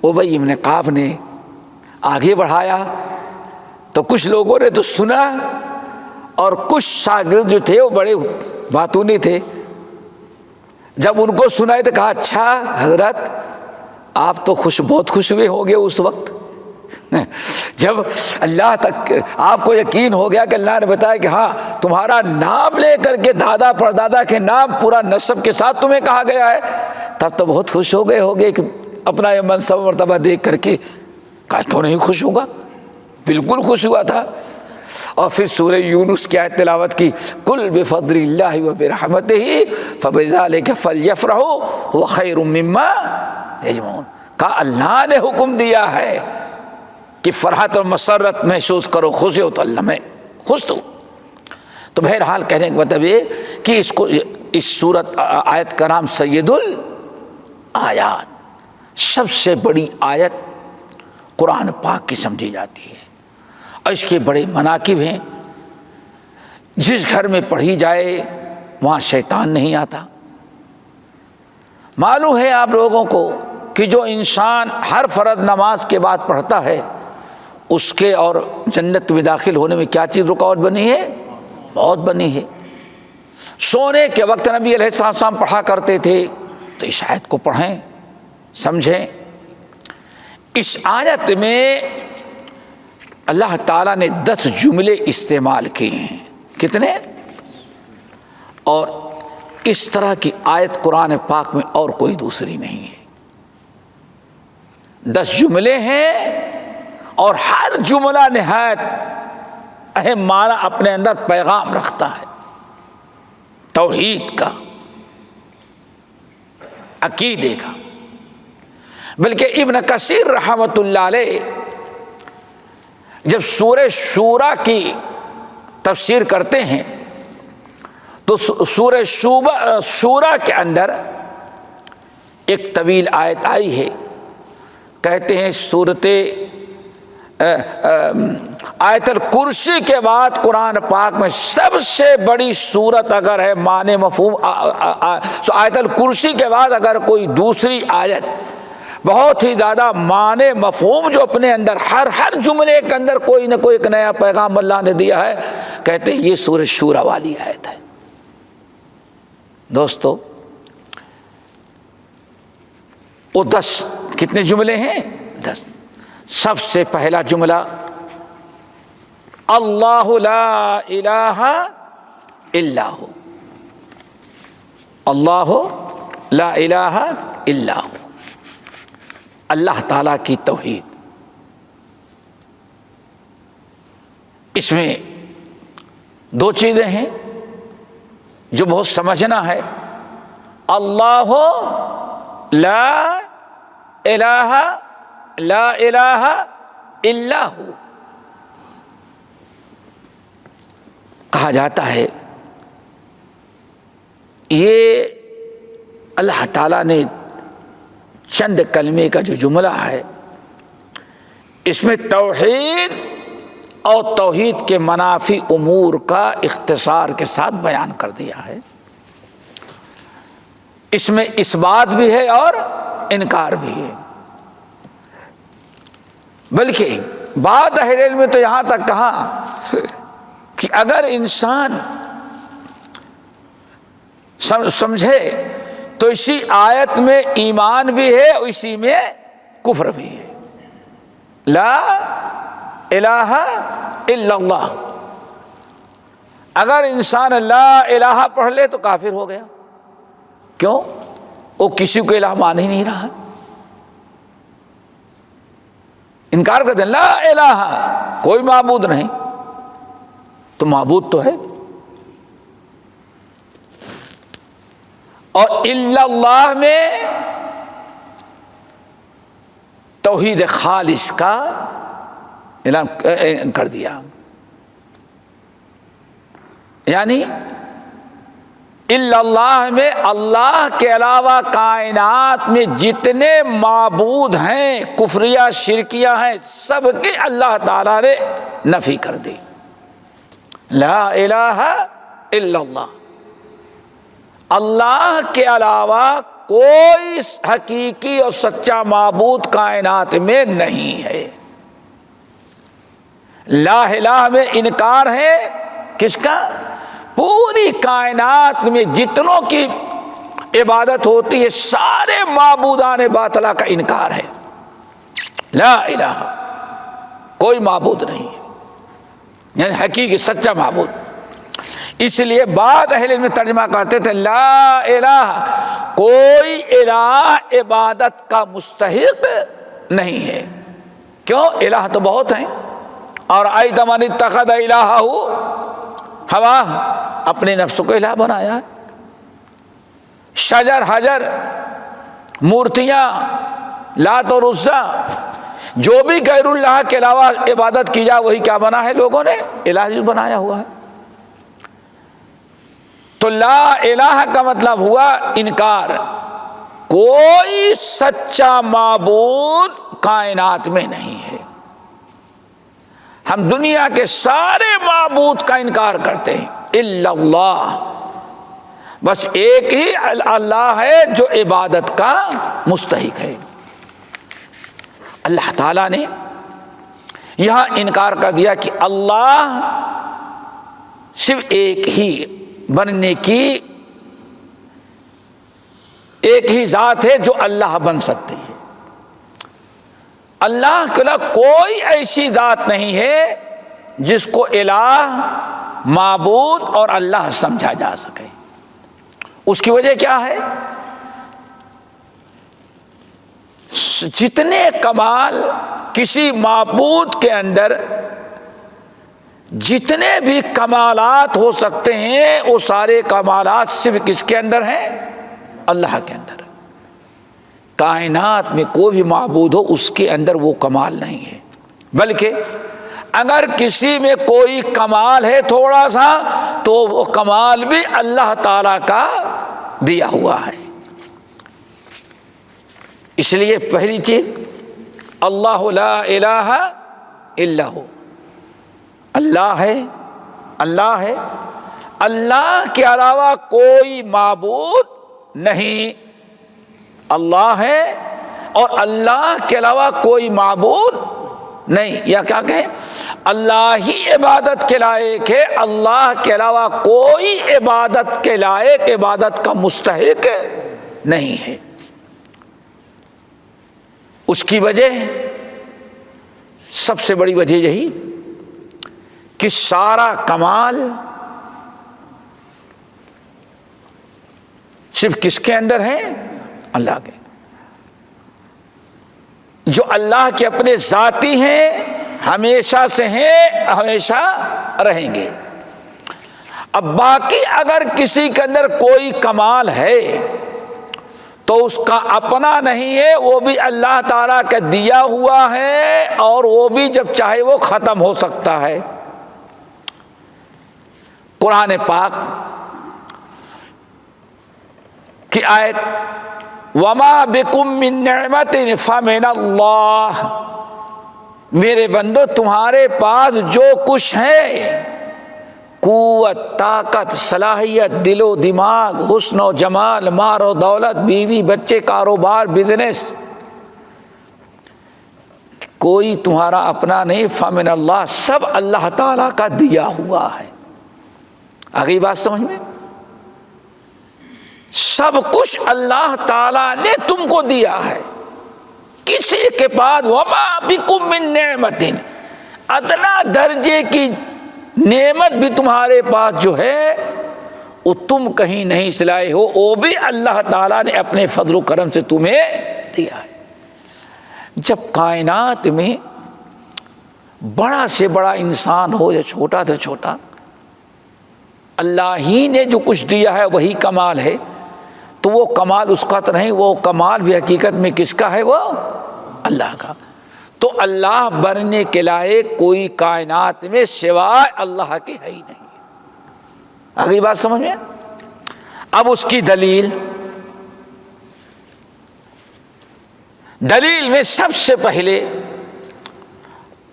ابی بن کعب نے آگے بڑھایا تو کچھ لوگوں نے تو سنا، اور کچھ شاگرد جو تھے وہ بڑے باتونی تھے، جب ان کو سنائے تو کہا اچھا حضرت آپ تو بہت خوش ہوئے ہوں گے اس وقت، جب اللہ تک آپ کو یقین ہو گیا کہ اللہ نے بتایا کہ ہاں تمہارا نام لے کر کے دادا پردادا کے نام پورا نسب کے ساتھ تمہیں کہا گیا ہے، تب تو بہت خوش ہو گئے ہوگے کہ اپنا یہ منصب مرتبہ دیکھ کر کے۔ کہا کیوں نہیں خوش ہوگا، بالکل خوش ہوا تھا۔ اور پھر سورہ یونس کی آیت تلاوت کی، قل بفضل اللہ وبرحمتہ فبذلک فلیفرحوا هو خیر مما یجمعون، کہا اللہ نے حکم دیا ہے کہ فرحت اور مسرت محسوس کرو، خوش ہو تو اللہ میں خوش ہوں۔ تو بہرحال کہنے کا مطلب یہ کہ اس کو اس صورت آیت کا نام سید الآیات، سب سے بڑی آیت قرآن پاک کی سمجھی جاتی ہے، اور اس کے بڑے مناقب ہیں۔ جس گھر میں پڑھی جائے وہاں شیطان نہیں آتا۔ معلوم ہے آپ لوگوں کو کہ جو انسان ہر فرض نماز کے بعد پڑھتا ہے اس کے اور جنت میں داخل ہونے میں کیا چیز رکاوٹ بنی ہے؟ موت بنی ہے۔ سونے کے وقت نبی علیہ السلام پڑھا کرتے تھے، تو اس آیت کو پڑھیں، سمجھیں۔ اس آیت میں اللہ تعالیٰ نے 10 جملے استعمال کیے ہیں، کتنے؟ اور اس طرح کی آیت قرآن پاک میں اور کوئی دوسری نہیں ہے۔ 10 جملے ہیں اور ہر جملہ نہایت اہم معنی اپنے اندر پیغام رکھتا ہے، توحید کا، عقیدے کا۔ بلکہ ابن کثیر رحمۃ اللہ علیہ جب سورہ شورا کی تفسیر کرتے ہیں تو سورہ شورا کے اندر ایک طویل آیت آئی ہے، کہتے ہیں سورت آیت الکرسی کے بعد قرآن پاک میں سب سے بڑی سورت اگر ہے معنی مفہوم، آیت الکرسی کے بعد اگر کوئی دوسری آیت بہت ہی زیادہ معنی مفہوم جو اپنے اندر ہر جملے کے اندر کوئی نہ کوئی ایک نیا پیغام اللہ نے دیا ہے، کہتے ہیں یہ سورہ شورا والی آیت ہے۔ دوستو وہ 10 کتنے جملے ہیں؟ 10۔ سب سے پہلا جملہ اللہ لا الہ الا ہو، اللہ لا الہ الا ہو، اللہ تعالیٰ کی توحید۔ اس میں 2 چیزیں ہیں جو بہت سمجھنا ہے، اللہ لا الہ لا الہ الا ہو. کہا جاتا ہے یہ اللہ تعالیٰ نے چند کلمے کا جو جملہ ہے اس میں توحید اور توحید کے منافی امور کا اختصار کے ساتھ بیان کر دیا ہے. اس میں اثبات بھی ہے اور انکار بھی ہے. بلکہ بعض اہل علم تو یہاں تک کہا کہ اگر انسان سمجھے تو اسی آیت میں ایمان بھی ہے اور اسی میں کفر بھی ہے. لا الہ الا اللہ. اگر انسان لا الہ پڑھ لے تو کافر ہو گیا. کیوں؟ وہ کسی کو الہ مان ہی نہیں رہا. انکار کرتے ہیں لا الہ کوئی معبود نہیں. تو معبود تو ہے. اور الا اللہ میں توحید خالص کا اعلان کر دیا. یعنی الا اللہ میں اللہ کے علاوہ کائنات میں جتنے معبود ہیں کفریہ شرکیہ ہیں سب کی اللہ تعالیٰ نے نفی کر دی. لا الہ الا اللہ. اللہ کے علاوہ کوئی حقیقی اور سچا معبود کائنات میں نہیں ہے. لا الہ میں انکار ہے کس کا؟ پوری کائنات میں جتنوں کی عبادت ہوتی ہے سارے معبودان باطلہ کا انکار ہے. لا الہ کوئی معبود نہیں ہے یعنی حقیقی سچا معبود. اس لیے بعض اہل علم ترجمہ کرتے تھے لا الہ کوئی الہ عبادت کا مستحق نہیں ہے. کیوں؟ الہ تو بہت ہیں. اور ایت من اتخذ الہہ ہوا اپنے نفس کو الہ بنایا ہے. شجر حجر مورتیاں لات اور عزیٰ جو بھی غیر اللہ کے علاوہ عبادت کی جائے وہی کیا بنا ہے؟ لوگوں نے الہ بنایا ہوا ہے. تو لا الہ کا مطلب ہوا انکار. کوئی سچا معبود کائنات میں نہیں ہے. ہم دنیا کے سارے معبود کا انکار کرتے ہیں الا اللہ. بس ایک ہی اللہ ہے جو عبادت کا مستحق ہے. اللہ تعالیٰ نے یہاں انکار کر دیا کہ اللہ صرف ایک ہی بننے کی ایک ہی ذات ہے جو اللہ بن سکتی ہے. اللہ کے علاوہ کوئی ایسی ذات نہیں ہے جس کو الہ معبود اور اللہ سمجھا جا سکے. اس کی وجہ کیا ہے؟ جتنے کمال کسی معبود کے اندر جتنے بھی کمالات ہو سکتے ہیں وہ سارے کمالات صرف کس کے اندر ہیں؟ اللہ کے اندر. کائنات میں کوئی بھی معبود ہو اس کے اندر وہ کمال نہیں ہے. بلکہ اگر کسی میں کوئی کمال ہے تھوڑا سا تو وہ کمال بھی اللہ تعالی کا دیا ہوا ہے. اس لیے پہلی چیز اللہ لا الہ الا ہو. اللہ ہے اللہ ہے. اللہ کے علاوہ کوئی معبود نہیں. اللہ ہے اور اللہ کے علاوہ کوئی معبود نہیں. یا کیا کہیں؟ اللہ ہی عبادت کے لائق ہے. اللہ کے علاوہ کوئی عبادت کے لائق عبادت کا مستحق نہیں ہے. اس کی وجہ سب سے بڑی وجہ یہی کہ سارا کمال صرف کس کے اندر ہے؟ اللہ کے. جو اللہ کے اپنے ذاتی ہیں ہمیشہ سے ہیں ہمیشہ رہیں گے. اب باقی اگر کسی کے اندر کوئی کمال ہے تو اس کا اپنا نہیں ہے، وہ بھی اللہ تعالیٰ کا دیا ہوا ہے، اور وہ بھی جب چاہے وہ ختم ہو سکتا ہے۔ قرآن پاک کی آیت وَمَا بِكُم مِّن نِّعْمَةٍ فَمِنَ اللَّهِ، میرے بندو تمہارے پاس جو کچھ ہے، قوت، طاقت، صلاحیت، دل و دماغ، حسن و جمال، مال و دولت، بیوی بچے، کاروبار، بزنس، کوئی تمہارا اپنا نہیں، فمن اللہ، سب اللہ تعالیٰ کا دیا ہوا ہے۔ آگئی بات سمجھ میں؟ سب کچھ اللہ تعالیٰ نے تم کو دیا ہے، کسی کے پاس وما بکم من نعمت، ادنا درجے کی نعمت بھی تمہارے پاس جو ہے وہ تم کہیں نہیں سے لائے ہو، وہ بھی اللہ تعالیٰ نے اپنے فضل و کرم سے تمہیں دیا ہے۔ جب کائنات میں بڑا سے بڑا انسان ہو یا چھوٹا سے چھوٹا، اللہ ہی نے جو کچھ دیا ہے وہی کمال ہے، تو وہ کمال اس کا تو نہیں، وہ کمال بھی حقیقت میں کس کا ہے؟ وہ اللہ کا۔ تو اللہ بننے کے لائق کوئی کائنات میں سوائے اللہ کے ہے ہی نہیں۔ آگئی بات سمجھ میں؟ اب اس کی دلیل میں سب سے پہلے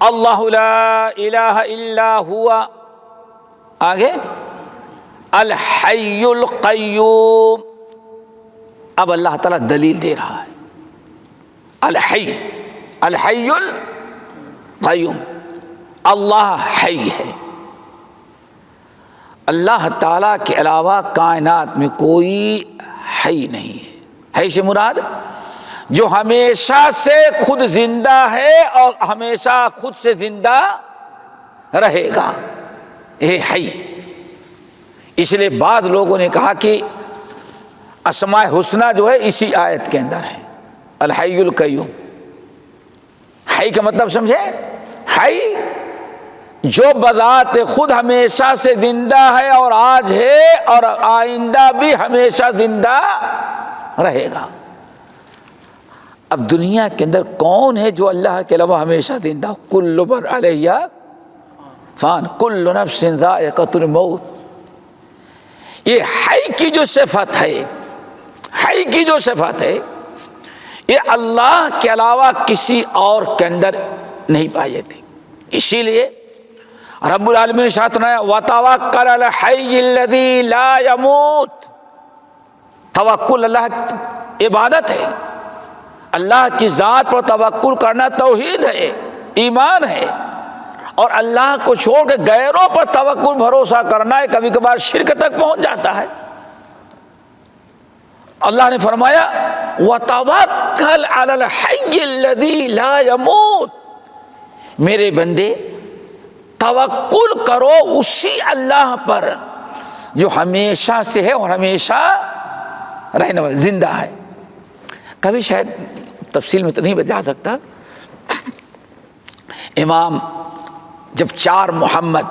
اللہ لا الہ الا ہوا، آگے الحی القیوم۔ اب اللہ تعالیٰ دلیل دے رہا ہے، الحی القیوم، اللہ حی ہے، اللہ تعالیٰ کے علاوہ کائنات میں کوئی حی نہیں ہے۔ حی سے مراد جو ہمیشہ سے خود زندہ ہے اور ہمیشہ خود سے زندہ رہے گا، یہ حی۔ اس لیے بعض لوگوں نے کہا کہ اسماء حسنہ جو ہے اسی آیت کے اندر ہے، الحی القیوم۔ حی کا مطلب سمجھے؟ حی جو بذات خود ہمیشہ سے زندہ ہے، اور آج ہے اور آئندہ بھی ہمیشہ زندہ رہے گا۔ اب دنیا کے اندر کون ہے جو اللہ کے علاوہ ہمیشہ زندہ؟ کل من علیہ فان، کل نفس ذائقۃ الموت۔ یہ حی کی جو صفت ہے، حی کی جو صفت ہے، یہ اللہ کے علاوہ کسی اور کے اندر نہیں پائی جاتی۔ اسی لیے رب العالمین نے ارشاد فرمایا وَتَوَكَّلْ عَلَى الْحَيِّ الَّذِي لَا يَمُوتُ۔ توکل اللہ عبادت ہے، اللہ کی ذات پر توکل کرنا توحید ہے، ایمان ہے، اور اللہ کو چھوڑ کے غیروں پر توکل بھروسہ کرنا ہے کبھی کبھار شرک تک پہنچ جاتا ہے۔ اللہ نے فرمایا وَتَوَكَّلْ عَلَى الْحَيِّ الَّذِي لَا يَمُوتُ، میرے بندے توکل کرو اسی اللہ پر جو ہمیشہ سے ہے اور ہمیشہ رہنے والا، زندہ ہے۔ کبھی شاید تفصیل میں تو نہیں بتا سکتا، امام جب چار محمد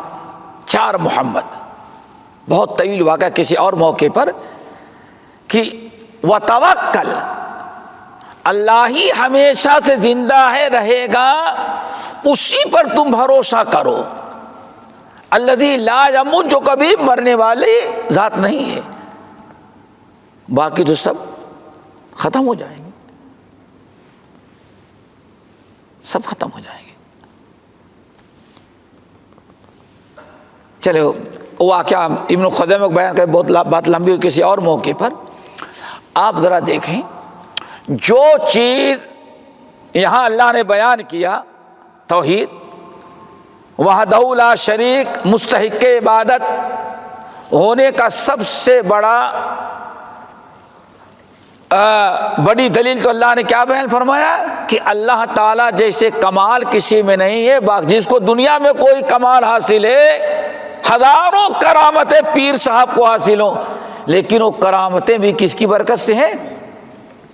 بہت طویل واقعہ کسی اور موقع پر کہ وتوکل، اللہ ہی ہمیشہ سے زندہ ہے، رہے گا، اسی پر تم بھروسہ کرو، الذی لا یموت، جو کبھی مرنے والی ذات نہیں ہے، باقی تو سب ختم ہو جائیں گے، سب ختم ہو جائیں گے۔ چلو واقعہ ابن خزیمہ کو بیان کرے، بہت بات لمبی ہوئی کسی اور موقع پر۔ آپ ذرا دیکھیں، جو چیز یہاں اللہ نے بیان کیا توحید، وحدہ لا شریک، مستحق عبادت ہونے کا سب سے بڑی دلیل تو اللہ نے کیا بیان فرمایا کہ اللہ تعالیٰ جیسے کمال کسی میں نہیں ہے۔ جس کو دنیا میں کوئی کمال حاصل ہے، ہزاروں کرامتیں پیر صاحب کو حاصل ہوں، لیکن وہ کرامتیں بھی کس کی برکت سے ہیں؟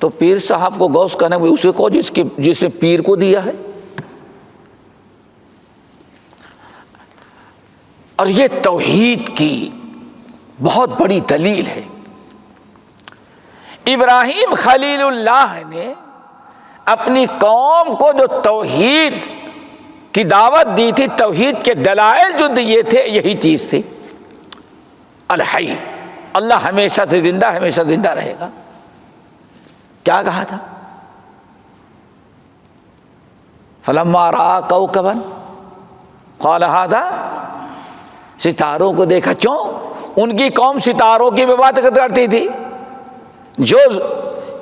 تو پیر صاحب کو غوث کرنے میں اسے کو جس نے پیر کو دیا ہے۔ اور یہ توحید کی بہت بڑی دلیل ہے۔ ابراہیم خلیل اللہ نے اپنی قوم کو جو توحید کی دعوت دی تھی، توحید کے دلائل جو دیے تھے، یہی چیز تھی، الحی، اللہ ہمیشہ سے زندہ، ہمیشہ زندہ رہے گا۔ کیا کہا تھا؟ فلما رأى کوكبا قال ھذا، ستاروں کو دیکھا۔ کیوں؟ ان کی قوم ستاروں کی عبادت کرتی تھی۔ جو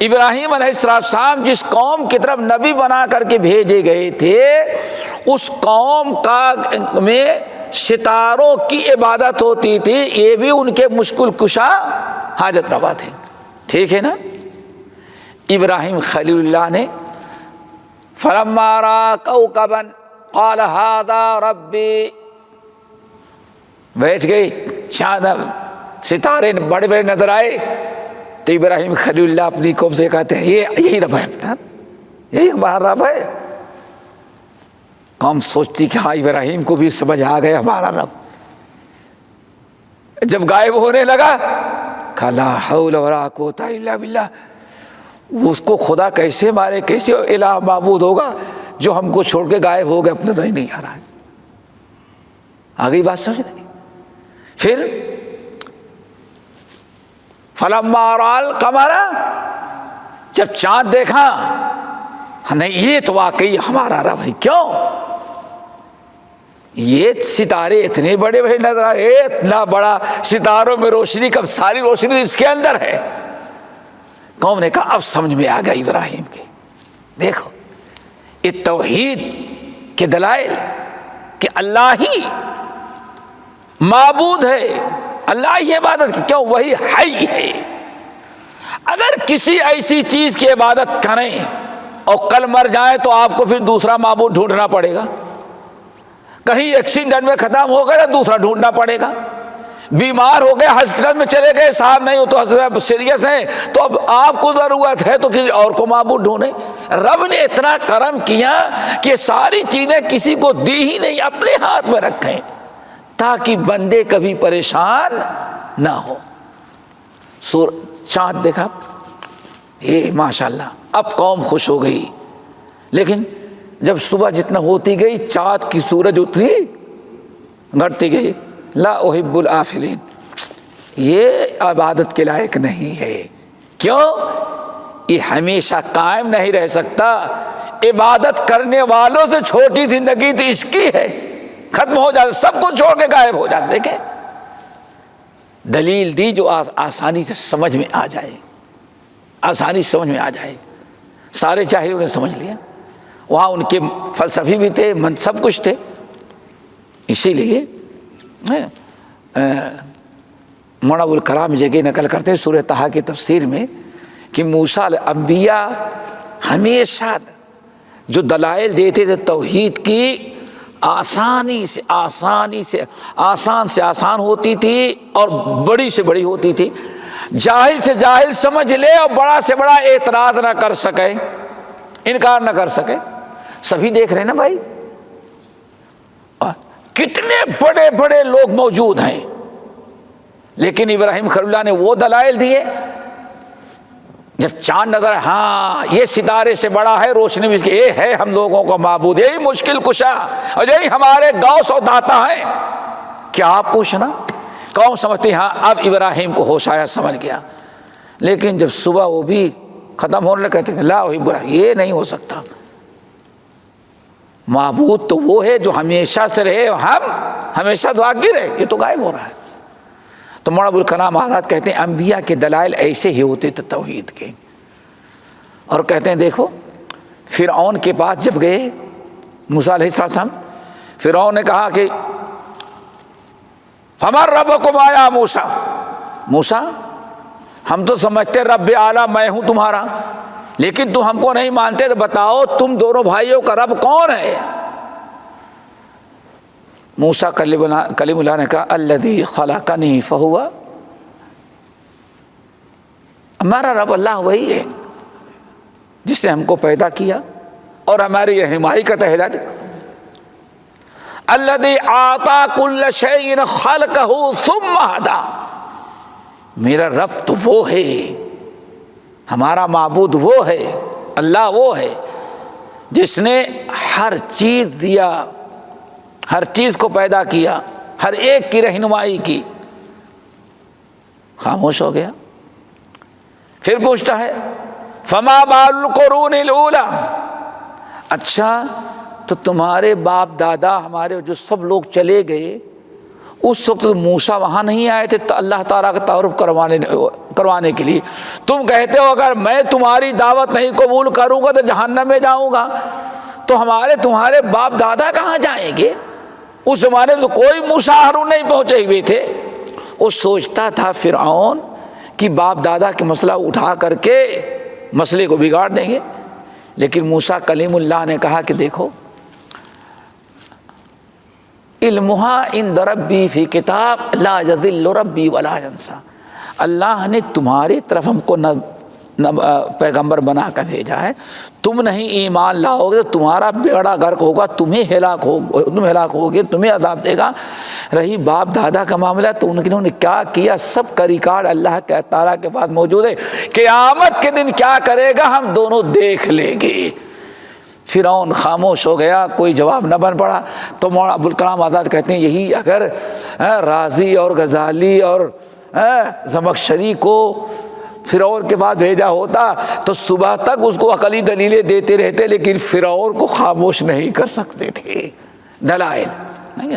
ابراہیم علیہ السلام جس قوم کی طرف نبی بنا کر کے بھیجے گئے تھے، اس قوم میں ستاروں کی عبادت ہوتی تھی، یہ بھی ان کے مشکل کشا حاجت روا تھے۔ ٹھیک ہے نا؟ ابراہیم خلیل اللہ نے فلما رأى کوكبا قال ھذا ربی، بیٹھ گئے، چاند ستارے بڑے بڑے نظر آئے تو ابراہیم خلیل اللہ اپنی قوم سے کہتے ہیں یہی رب ہے، یہی ہمارا رب ہے۔ قوم سوچتی کہ ہاں ابراہیم کو بھی سمجھ آ گیا ہمارا رب۔ جب غائب ہونے لگا کہا لا حول ولا قوت الا باللہ، اس کو خدا کیسے مارے، کیسے الہ معبود ہوگا جو ہم کو چھوڑ کے غائب ہو گئے، اپنے نظر ہی نہیں آ رہا ہے۔ آگئی بات سمجھ لگی؟ پھر فلما رأى القمر، جب چاند دیکھا، نہیں یہ تو واقعی ہمارا رب ہے۔ کیوں؟ یہ ستارے اتنے بڑے بڑے نظر آئے، اتنا بڑا ستاروں میں روشنی، کب ساری روشنی اس کے اندر ہے۔ قوم نے کہا اب سمجھ میں آ گیا ابراہیم کے۔ دیکھو یہ توحید کے دلائل کہ اللہ ہی معبود ہے، اللہ ہی عبادت کی، کیوں؟ وہی حی ہے۔ اگر کسی ایسی چیز کی عبادت کریں اور کل مر جائیں تو آپ کو پھر دوسرا معبود ڈھونڈنا پڑے گا۔ کہیں ایکسیڈنٹ میں ختم ہو گیا، دوسرا ڈھونڈنا پڑے گا۔ بیمار ہو گئے، ہاسپٹل میں چلے گئے، صاحب نہیں ہو تو سیریس ہیں، تو اب آپ کو ضرورت ہے تو کسی اور کو معبود ڈھونڈیں۔ رب نے اتنا کرم کیا کہ ساری چیزیں کسی کو دی ہی نہیں، اپنے ہاتھ میں رکھیں تاکہ بندے کبھی پریشان نہ ہو۔ چاند دیکھا، یہ ماشاءاللہ، اب قوم خوش ہو گئی۔ لیکن جب صبح جتنا ہوتی گئی، چاند کی سورج اتری گھٹتی گئی، لا احب الآفلین، یہ عبادت کے لائق نہیں ہے۔ کیوں؟ یہ ہمیشہ قائم نہیں رہ سکتا۔ عبادت کرنے والوں سے چھوٹی زندگی تو اس کی ہے، ختم ہو جاتا، سب کچھ چھوڑ کے غائب ہو جاتا۔ دیکھیں دلیل دی جو آسانی سے سمجھ میں آ جائے، آسانی سے سمجھ میں آ جائے۔ سارے چاہیے انہیں سمجھ لیا، وہاں ان کے فلسفی بھی تھے، سب کچھ تھے۔ اسی لیے مولانا ابوالکلام جگہ نقل کرتے ہیں سورہ طٰہٰ کی تفسیر میں کہ موسیٰ انبیاء ہمیشہ جو دلائل دیتے تھے توحید کی، آسان سے آسان ہوتی تھی اور بڑی سے بڑی ہوتی تھی۔ جاہل سے جاہل سمجھ لے اور بڑا سے بڑا اعتراض نہ کر سکے، انکار نہ کر سکے۔ سبھی دیکھ رہے ہیں نا بھائی، کتنے بڑے بڑے لوگ موجود ہیں، لیکن ابراہیم خلیل اللہ نے وہ دلائل دیے۔ جب چاند نظر، ہاں یہ ستارے سے بڑا ہے، روشنی بھی اس کی، یہ ہے ہم لوگوں کو معبود، یہی مشکل کشا اور یہی ہمارے غوث و داتا ہیں۔ کیا آپ پوچھنا؟ قوم سمجھتی ہاں اب ابراہیم کو ہوش آیا، سمجھ گیا۔ لیکن جب صبح وہ بھی ختم ہونے لگے کہتے ہیں لا احب الآفلین، یہ نہیں ہو سکتا۔ معبود تو وہ ہے جو ہمیشہ سے رہے، ہم ہمیشہ باقی رہے، یہ تو غائب ہو رہا ہے۔ تو مولانا ابوالکلام آزاد کہتے ہیں انبیاء کے دلائل ایسے ہی ہوتے تھے توحید کے۔ اور کہتے ہیں دیکھو فرعون کے پاس جب گئے موسیٰ علیہ السلام، فرعون نے کہا کہ فمن ربکم یا موسیٰ، موسیٰ ہم تو سمجھتے رب اعلیٰ میں ہوں تمہارا، لیکن تم ہم کو نہیں مانتے، تو بتاؤ تم دونوں بھائیوں کا رب کون ہے؟ موسیٰ کلیم اللہ نے کہا الذی خلقنی فہو، ہمارا رب اللہ وہی ہے جس نے ہم کو پیدا کیا اور ہماری رہنمائی کا ہدایت۔ الذی اعطی کل شیء خلقہ ثم ہدی، میرا رب تو وہ ہے ہمارا معبود وہ ہے، اللہ وہ ہے جس نے ہر چیز دیا، ہر چیز کو پیدا کیا، ہر ایک کی رہنمائی کی۔ خاموش ہو گیا۔ پھر پوچھتا ہے فما بال القرون الاولی، اچھا تو تمہارے باپ دادا ہمارے جو سب لوگ چلے گئے، اس وقت موسیٰ وہاں نہیں آئے تھے تو اللہ تعالیٰ کا تعارف کروانے کے لیے؟ تم کہتے ہو اگر میں تمہاری دعوت نہیں قبول کروں گا تو جہنم میں جاؤں گا، تو تمہارے باپ دادا کہاں جائیں گے؟ اس زمانے میں تو کوئی موسیٰ ہارون نہیں پہنچے ہوئے تھے۔ وہ سوچتا تھا فرعون کہ باپ دادا کے مسئلہ اٹھا کر کے مسئلے کو بگاڑ دیں گے، لیکن موسیٰ کلیم اللہ نے کہا کہ دیکھو علمھا عند ربی فی کتاب لا یضل ربی ولا ینسیٰ، اللہ نے تمہاری طرف ہم کو پیغمبر بنا کر بھیجا ہے، تم نہیں ایمان لاؤ گے تو تمہارا بیڑا غرق ہوگا، تم ہلاک ہوگے، تمہیں عذاب دے گا۔ رہی باپ دادا کا معاملہ تو انہوں نے کیا کیا سب کا ریکارڈ اللہ کے تعالیٰ کے پاس موجود ہے، قیامت کے دن کیا کرے گا ہم دونوں دیکھ لیں گے۔ فرعون خاموش ہو گیا، کوئی جواب نہ بن پڑا۔ تو مولانا ابوالکلام آزاد کہتے ہیں یہی اگر رازی اور غزالی اور زمخشری کو فرعون کے بعد بھیجا ہوتا تو صبح تک اس کو عقلی دلیلیں دیتے رہتے، لیکن فرعون کو خاموش نہیں کر سکتے تھے۔ دلائل نہیں،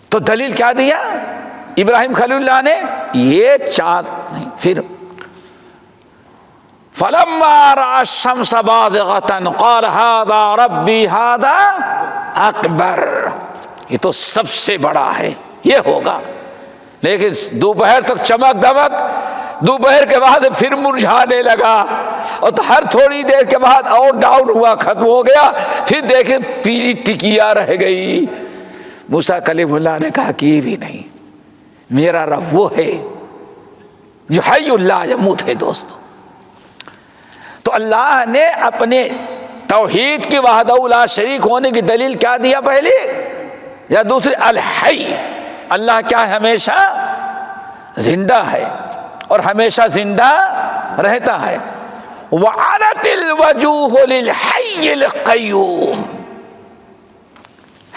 تو دلیل کیا دیا ابراہیم خلیل اللہ نے؟ یہ چاند نہیں۔ پھر فلما رأى الشمس باذغة قال هذا ربي هذا اکبر، یہ تو سب سے بڑا ہے، یہ ہوگا۔ لیکن دوپہر تک چمک دمک، دوپہر کے بعد پھر مرجھانے لگا، اور تو ہر تھوڑی دیر کے بعد اور ڈاؤن ہوا، ختم ہو گیا، پھر دیکھیں پیلی ٹکیا رہ گئی۔ موسیٰ کلیم اللہ نے کہا کہ یہ بھی نہیں، میرا رب وہ ہے جو حی لا یموت ہے۔ دوستو تو اللہ نے اپنے توحید کی وحدہ لا شریک ہونے کی دلیل کیا دیا پہلے یا دوسری؟ الحی، اللہ کیا ہے؟ ہمیشہ زندہ ہے اور ہمیشہ زندہ رہتا ہے۔ وعنت الوجوہ للحی القیوم،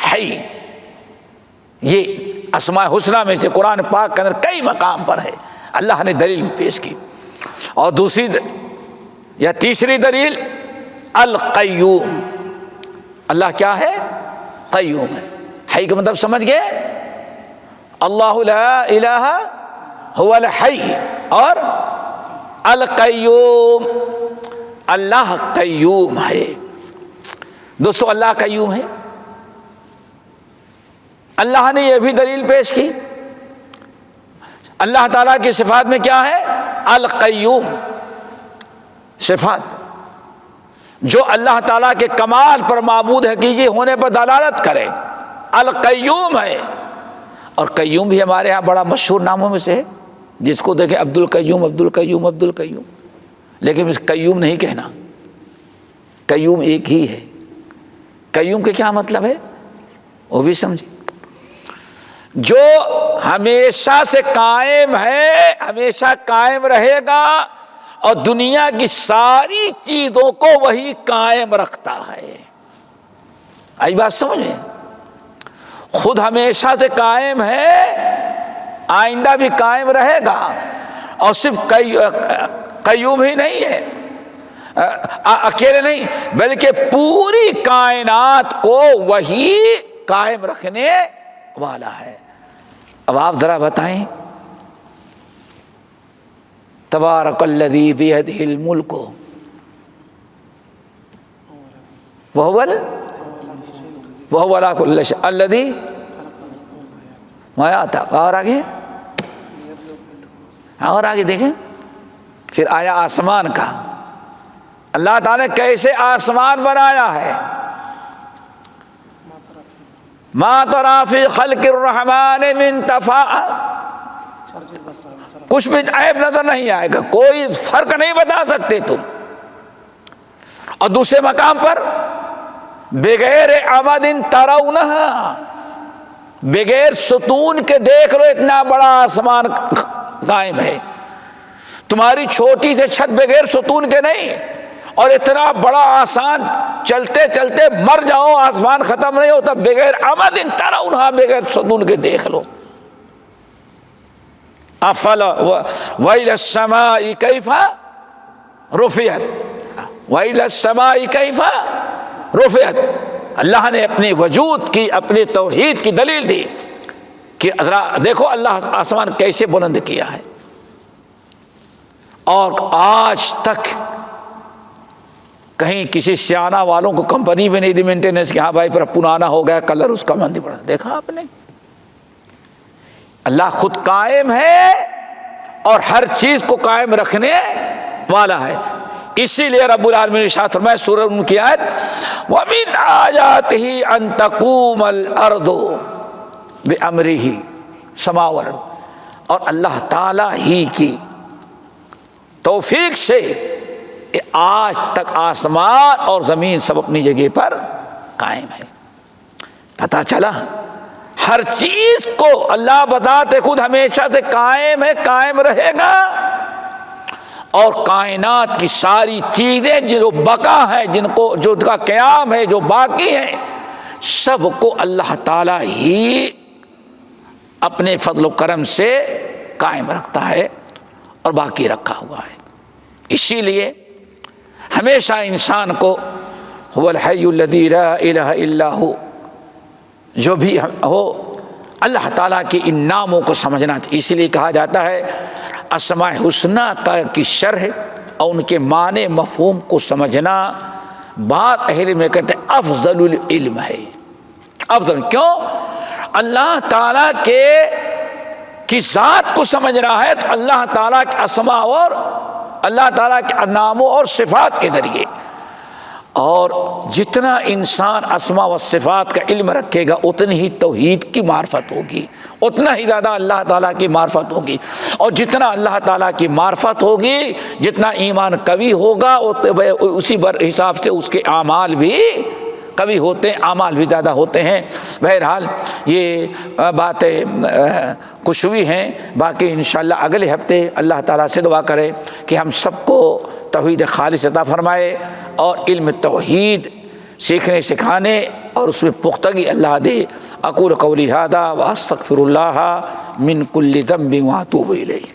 حی یہ اسماء حسنہ میں سے قرآن پاک کے اندر کئی مقام پر ہے، اللہ نے دلیل پیش کی۔ اور دوسری یا تیسری دلیل القیوم، اللہ کیا ہے؟ قیوم ہے۔ حی کا مطلب سمجھ گئے؟ اللہ لا الہ هو الحی، اور القیوم اللہ قیوم ہے۔ دوستو اللہ قیوم ہے، اللہ نے یہ بھی دلیل پیش کی۔ اللہ تعالیٰ کی صفات میں کیا ہے؟ القیوم، صفات جو اللہ تعالیٰ کے کمال پر معبود حقیقی ہونے پر دلالت کرے، القیوم ہے۔ اور قیوم بھی ہمارے ہاں بڑا مشہور ناموں میں سے ہے، جس کو دیکھیں عبد القیوم عبد القیوم عبد القیوم، لیکن اس قیوم نہیں کہنا، قیوم ایک ہی ہے۔ قیوم کے کیا مطلب ہے وہ بھی سمجھیں، جو ہمیشہ سے قائم ہے، ہمیشہ قائم رہے گا، اور دنیا کی ساری چیزوں کو وہی قائم رکھتا ہے۔ آئی بات سمجھیں، خود ہمیشہ سے قائم ہے، آئندہ بھی قائم رہے گا، اور صرف قیوم ہی نہیں ہے، اکیلے نہیں، بلکہ پوری کائنات کو وہی قائم رکھنے والا ہے۔ اب آپ ذرا بتائیں، تبارک الذی بیدہ الملک وہو علی کل شیء الذی ما آتا۔ اور آگے دیکھیں، پھر آیا آسمان کا، اللہ تعالیٰ نے کیسے آسمان بنایا ہے؟ ما تری فی خلق الرحمن من تفاوت، کچھ بھی عیب نظر نہیں آئے گا، کوئی فرق نہیں بتا سکتے تم۔ اور دوسرے مقام پر بغیر عمد ترونہا، بغیر ستون کے دیکھ لو اتنا بڑا آسمان قائم ہے۔ تمہاری چھوٹی سے چھت بغیر ستون کے نہیں، اور اتنا بڑا آسان چلتے چلتے مر جاؤ، آسمان ختم نہیں ہوتا بغیر عمد ترونہا، بغیر ستون کے دیکھ لو۔ افلا وإلی السماء کیف رفعت، وإلی السماء کیف رفعت۔ اللہ نے اپنے وجود کی، اپنے توحید کی دلیل دی کہ ذرا دیکھو اللہ آسمان کیسے بلند کیا ہے، اور آج تک کہیں کسی سیانہ والوں کو کمپنی بھی نہیں دی مینٹیننس کہ ہاں بھائی پر پرانا ہو گیا، کلر اس کا مندی پڑا۔ دیکھا آپ نے، اللہ خود قائم ہے اور ہر چیز کو قائم رکھنے والا ہے۔ اسی لیے رب العالمین نے ارشاد فرمایا سورہ ان کی آیت وَمِنْ آیَاتِهِ أَن تَقُومَ الْأَرْضُ بِأَمْرِهِ سماء والارض، اور اللہ تعالی ہی کی توفیق سے آج تک آسمان اور زمین سب اپنی جگہ پر قائم ہے۔ پتہ چلا ہر چیز کو اللہ بتاتے خود ہمیشہ سے قائم ہے، قائم رہے گا، اور کائنات کی ساری چیزیں جو بقا ہے، جن کو جو کا قیام ہے، جو باقی ہیں، سب کو اللہ تعالی ہی اپنے فضل و کرم سے قائم رکھتا ہے اور باقی رکھا ہوا ہے۔ اسی لیے ہمیشہ انسان کو هو الحی الذی لا الہ الا هو، جو بھی ہو اللہ تعالیٰ کے ان ناموں کو سمجھنا چاہیے۔ اسی لیے کہا جاتا ہے اسماء حسنہ کی شرح اور ان کے معنی مفہوم کو سمجھنا بعض اہل علم کہتے ہیں افضل العلم ہے۔ افضل کیوں؟ اللہ تعالیٰ کی ذات کو سمجھنا ہے تو اللہ تعالیٰ کے اسماء اور اللہ تعالیٰ کے ناموں اور صفات کے ذریعے، اور جتنا انسان اسماء و صفات کا علم رکھے گا اتنی ہی توحید کی معرفت ہوگی، اتنا ہی زیادہ اللہ تعالیٰ کی معرفت ہوگی، اور جتنا اللہ تعالیٰ کی معرفت ہوگی، جتنا ایمان قوی ہوگا اسی حساب سے اس کے اعمال بھی قوی ہوتے ہیں، اعمال بھی زیادہ ہوتے ہیں۔ بہرحال یہ باتیں کچھ بھی ہیں، باقی انشاءاللہ اگلے ہفتے اللہ تعالیٰ سے دعا کرے کہ ہم سب کو توحید خالص عطا فرمائے اور علم توحید سیکھنے سکھانے اور اس میں پختگی اللہ دے۔ اقول قولی ھذا واستغفر اللہ من کل ذنب واتوب الیہ۔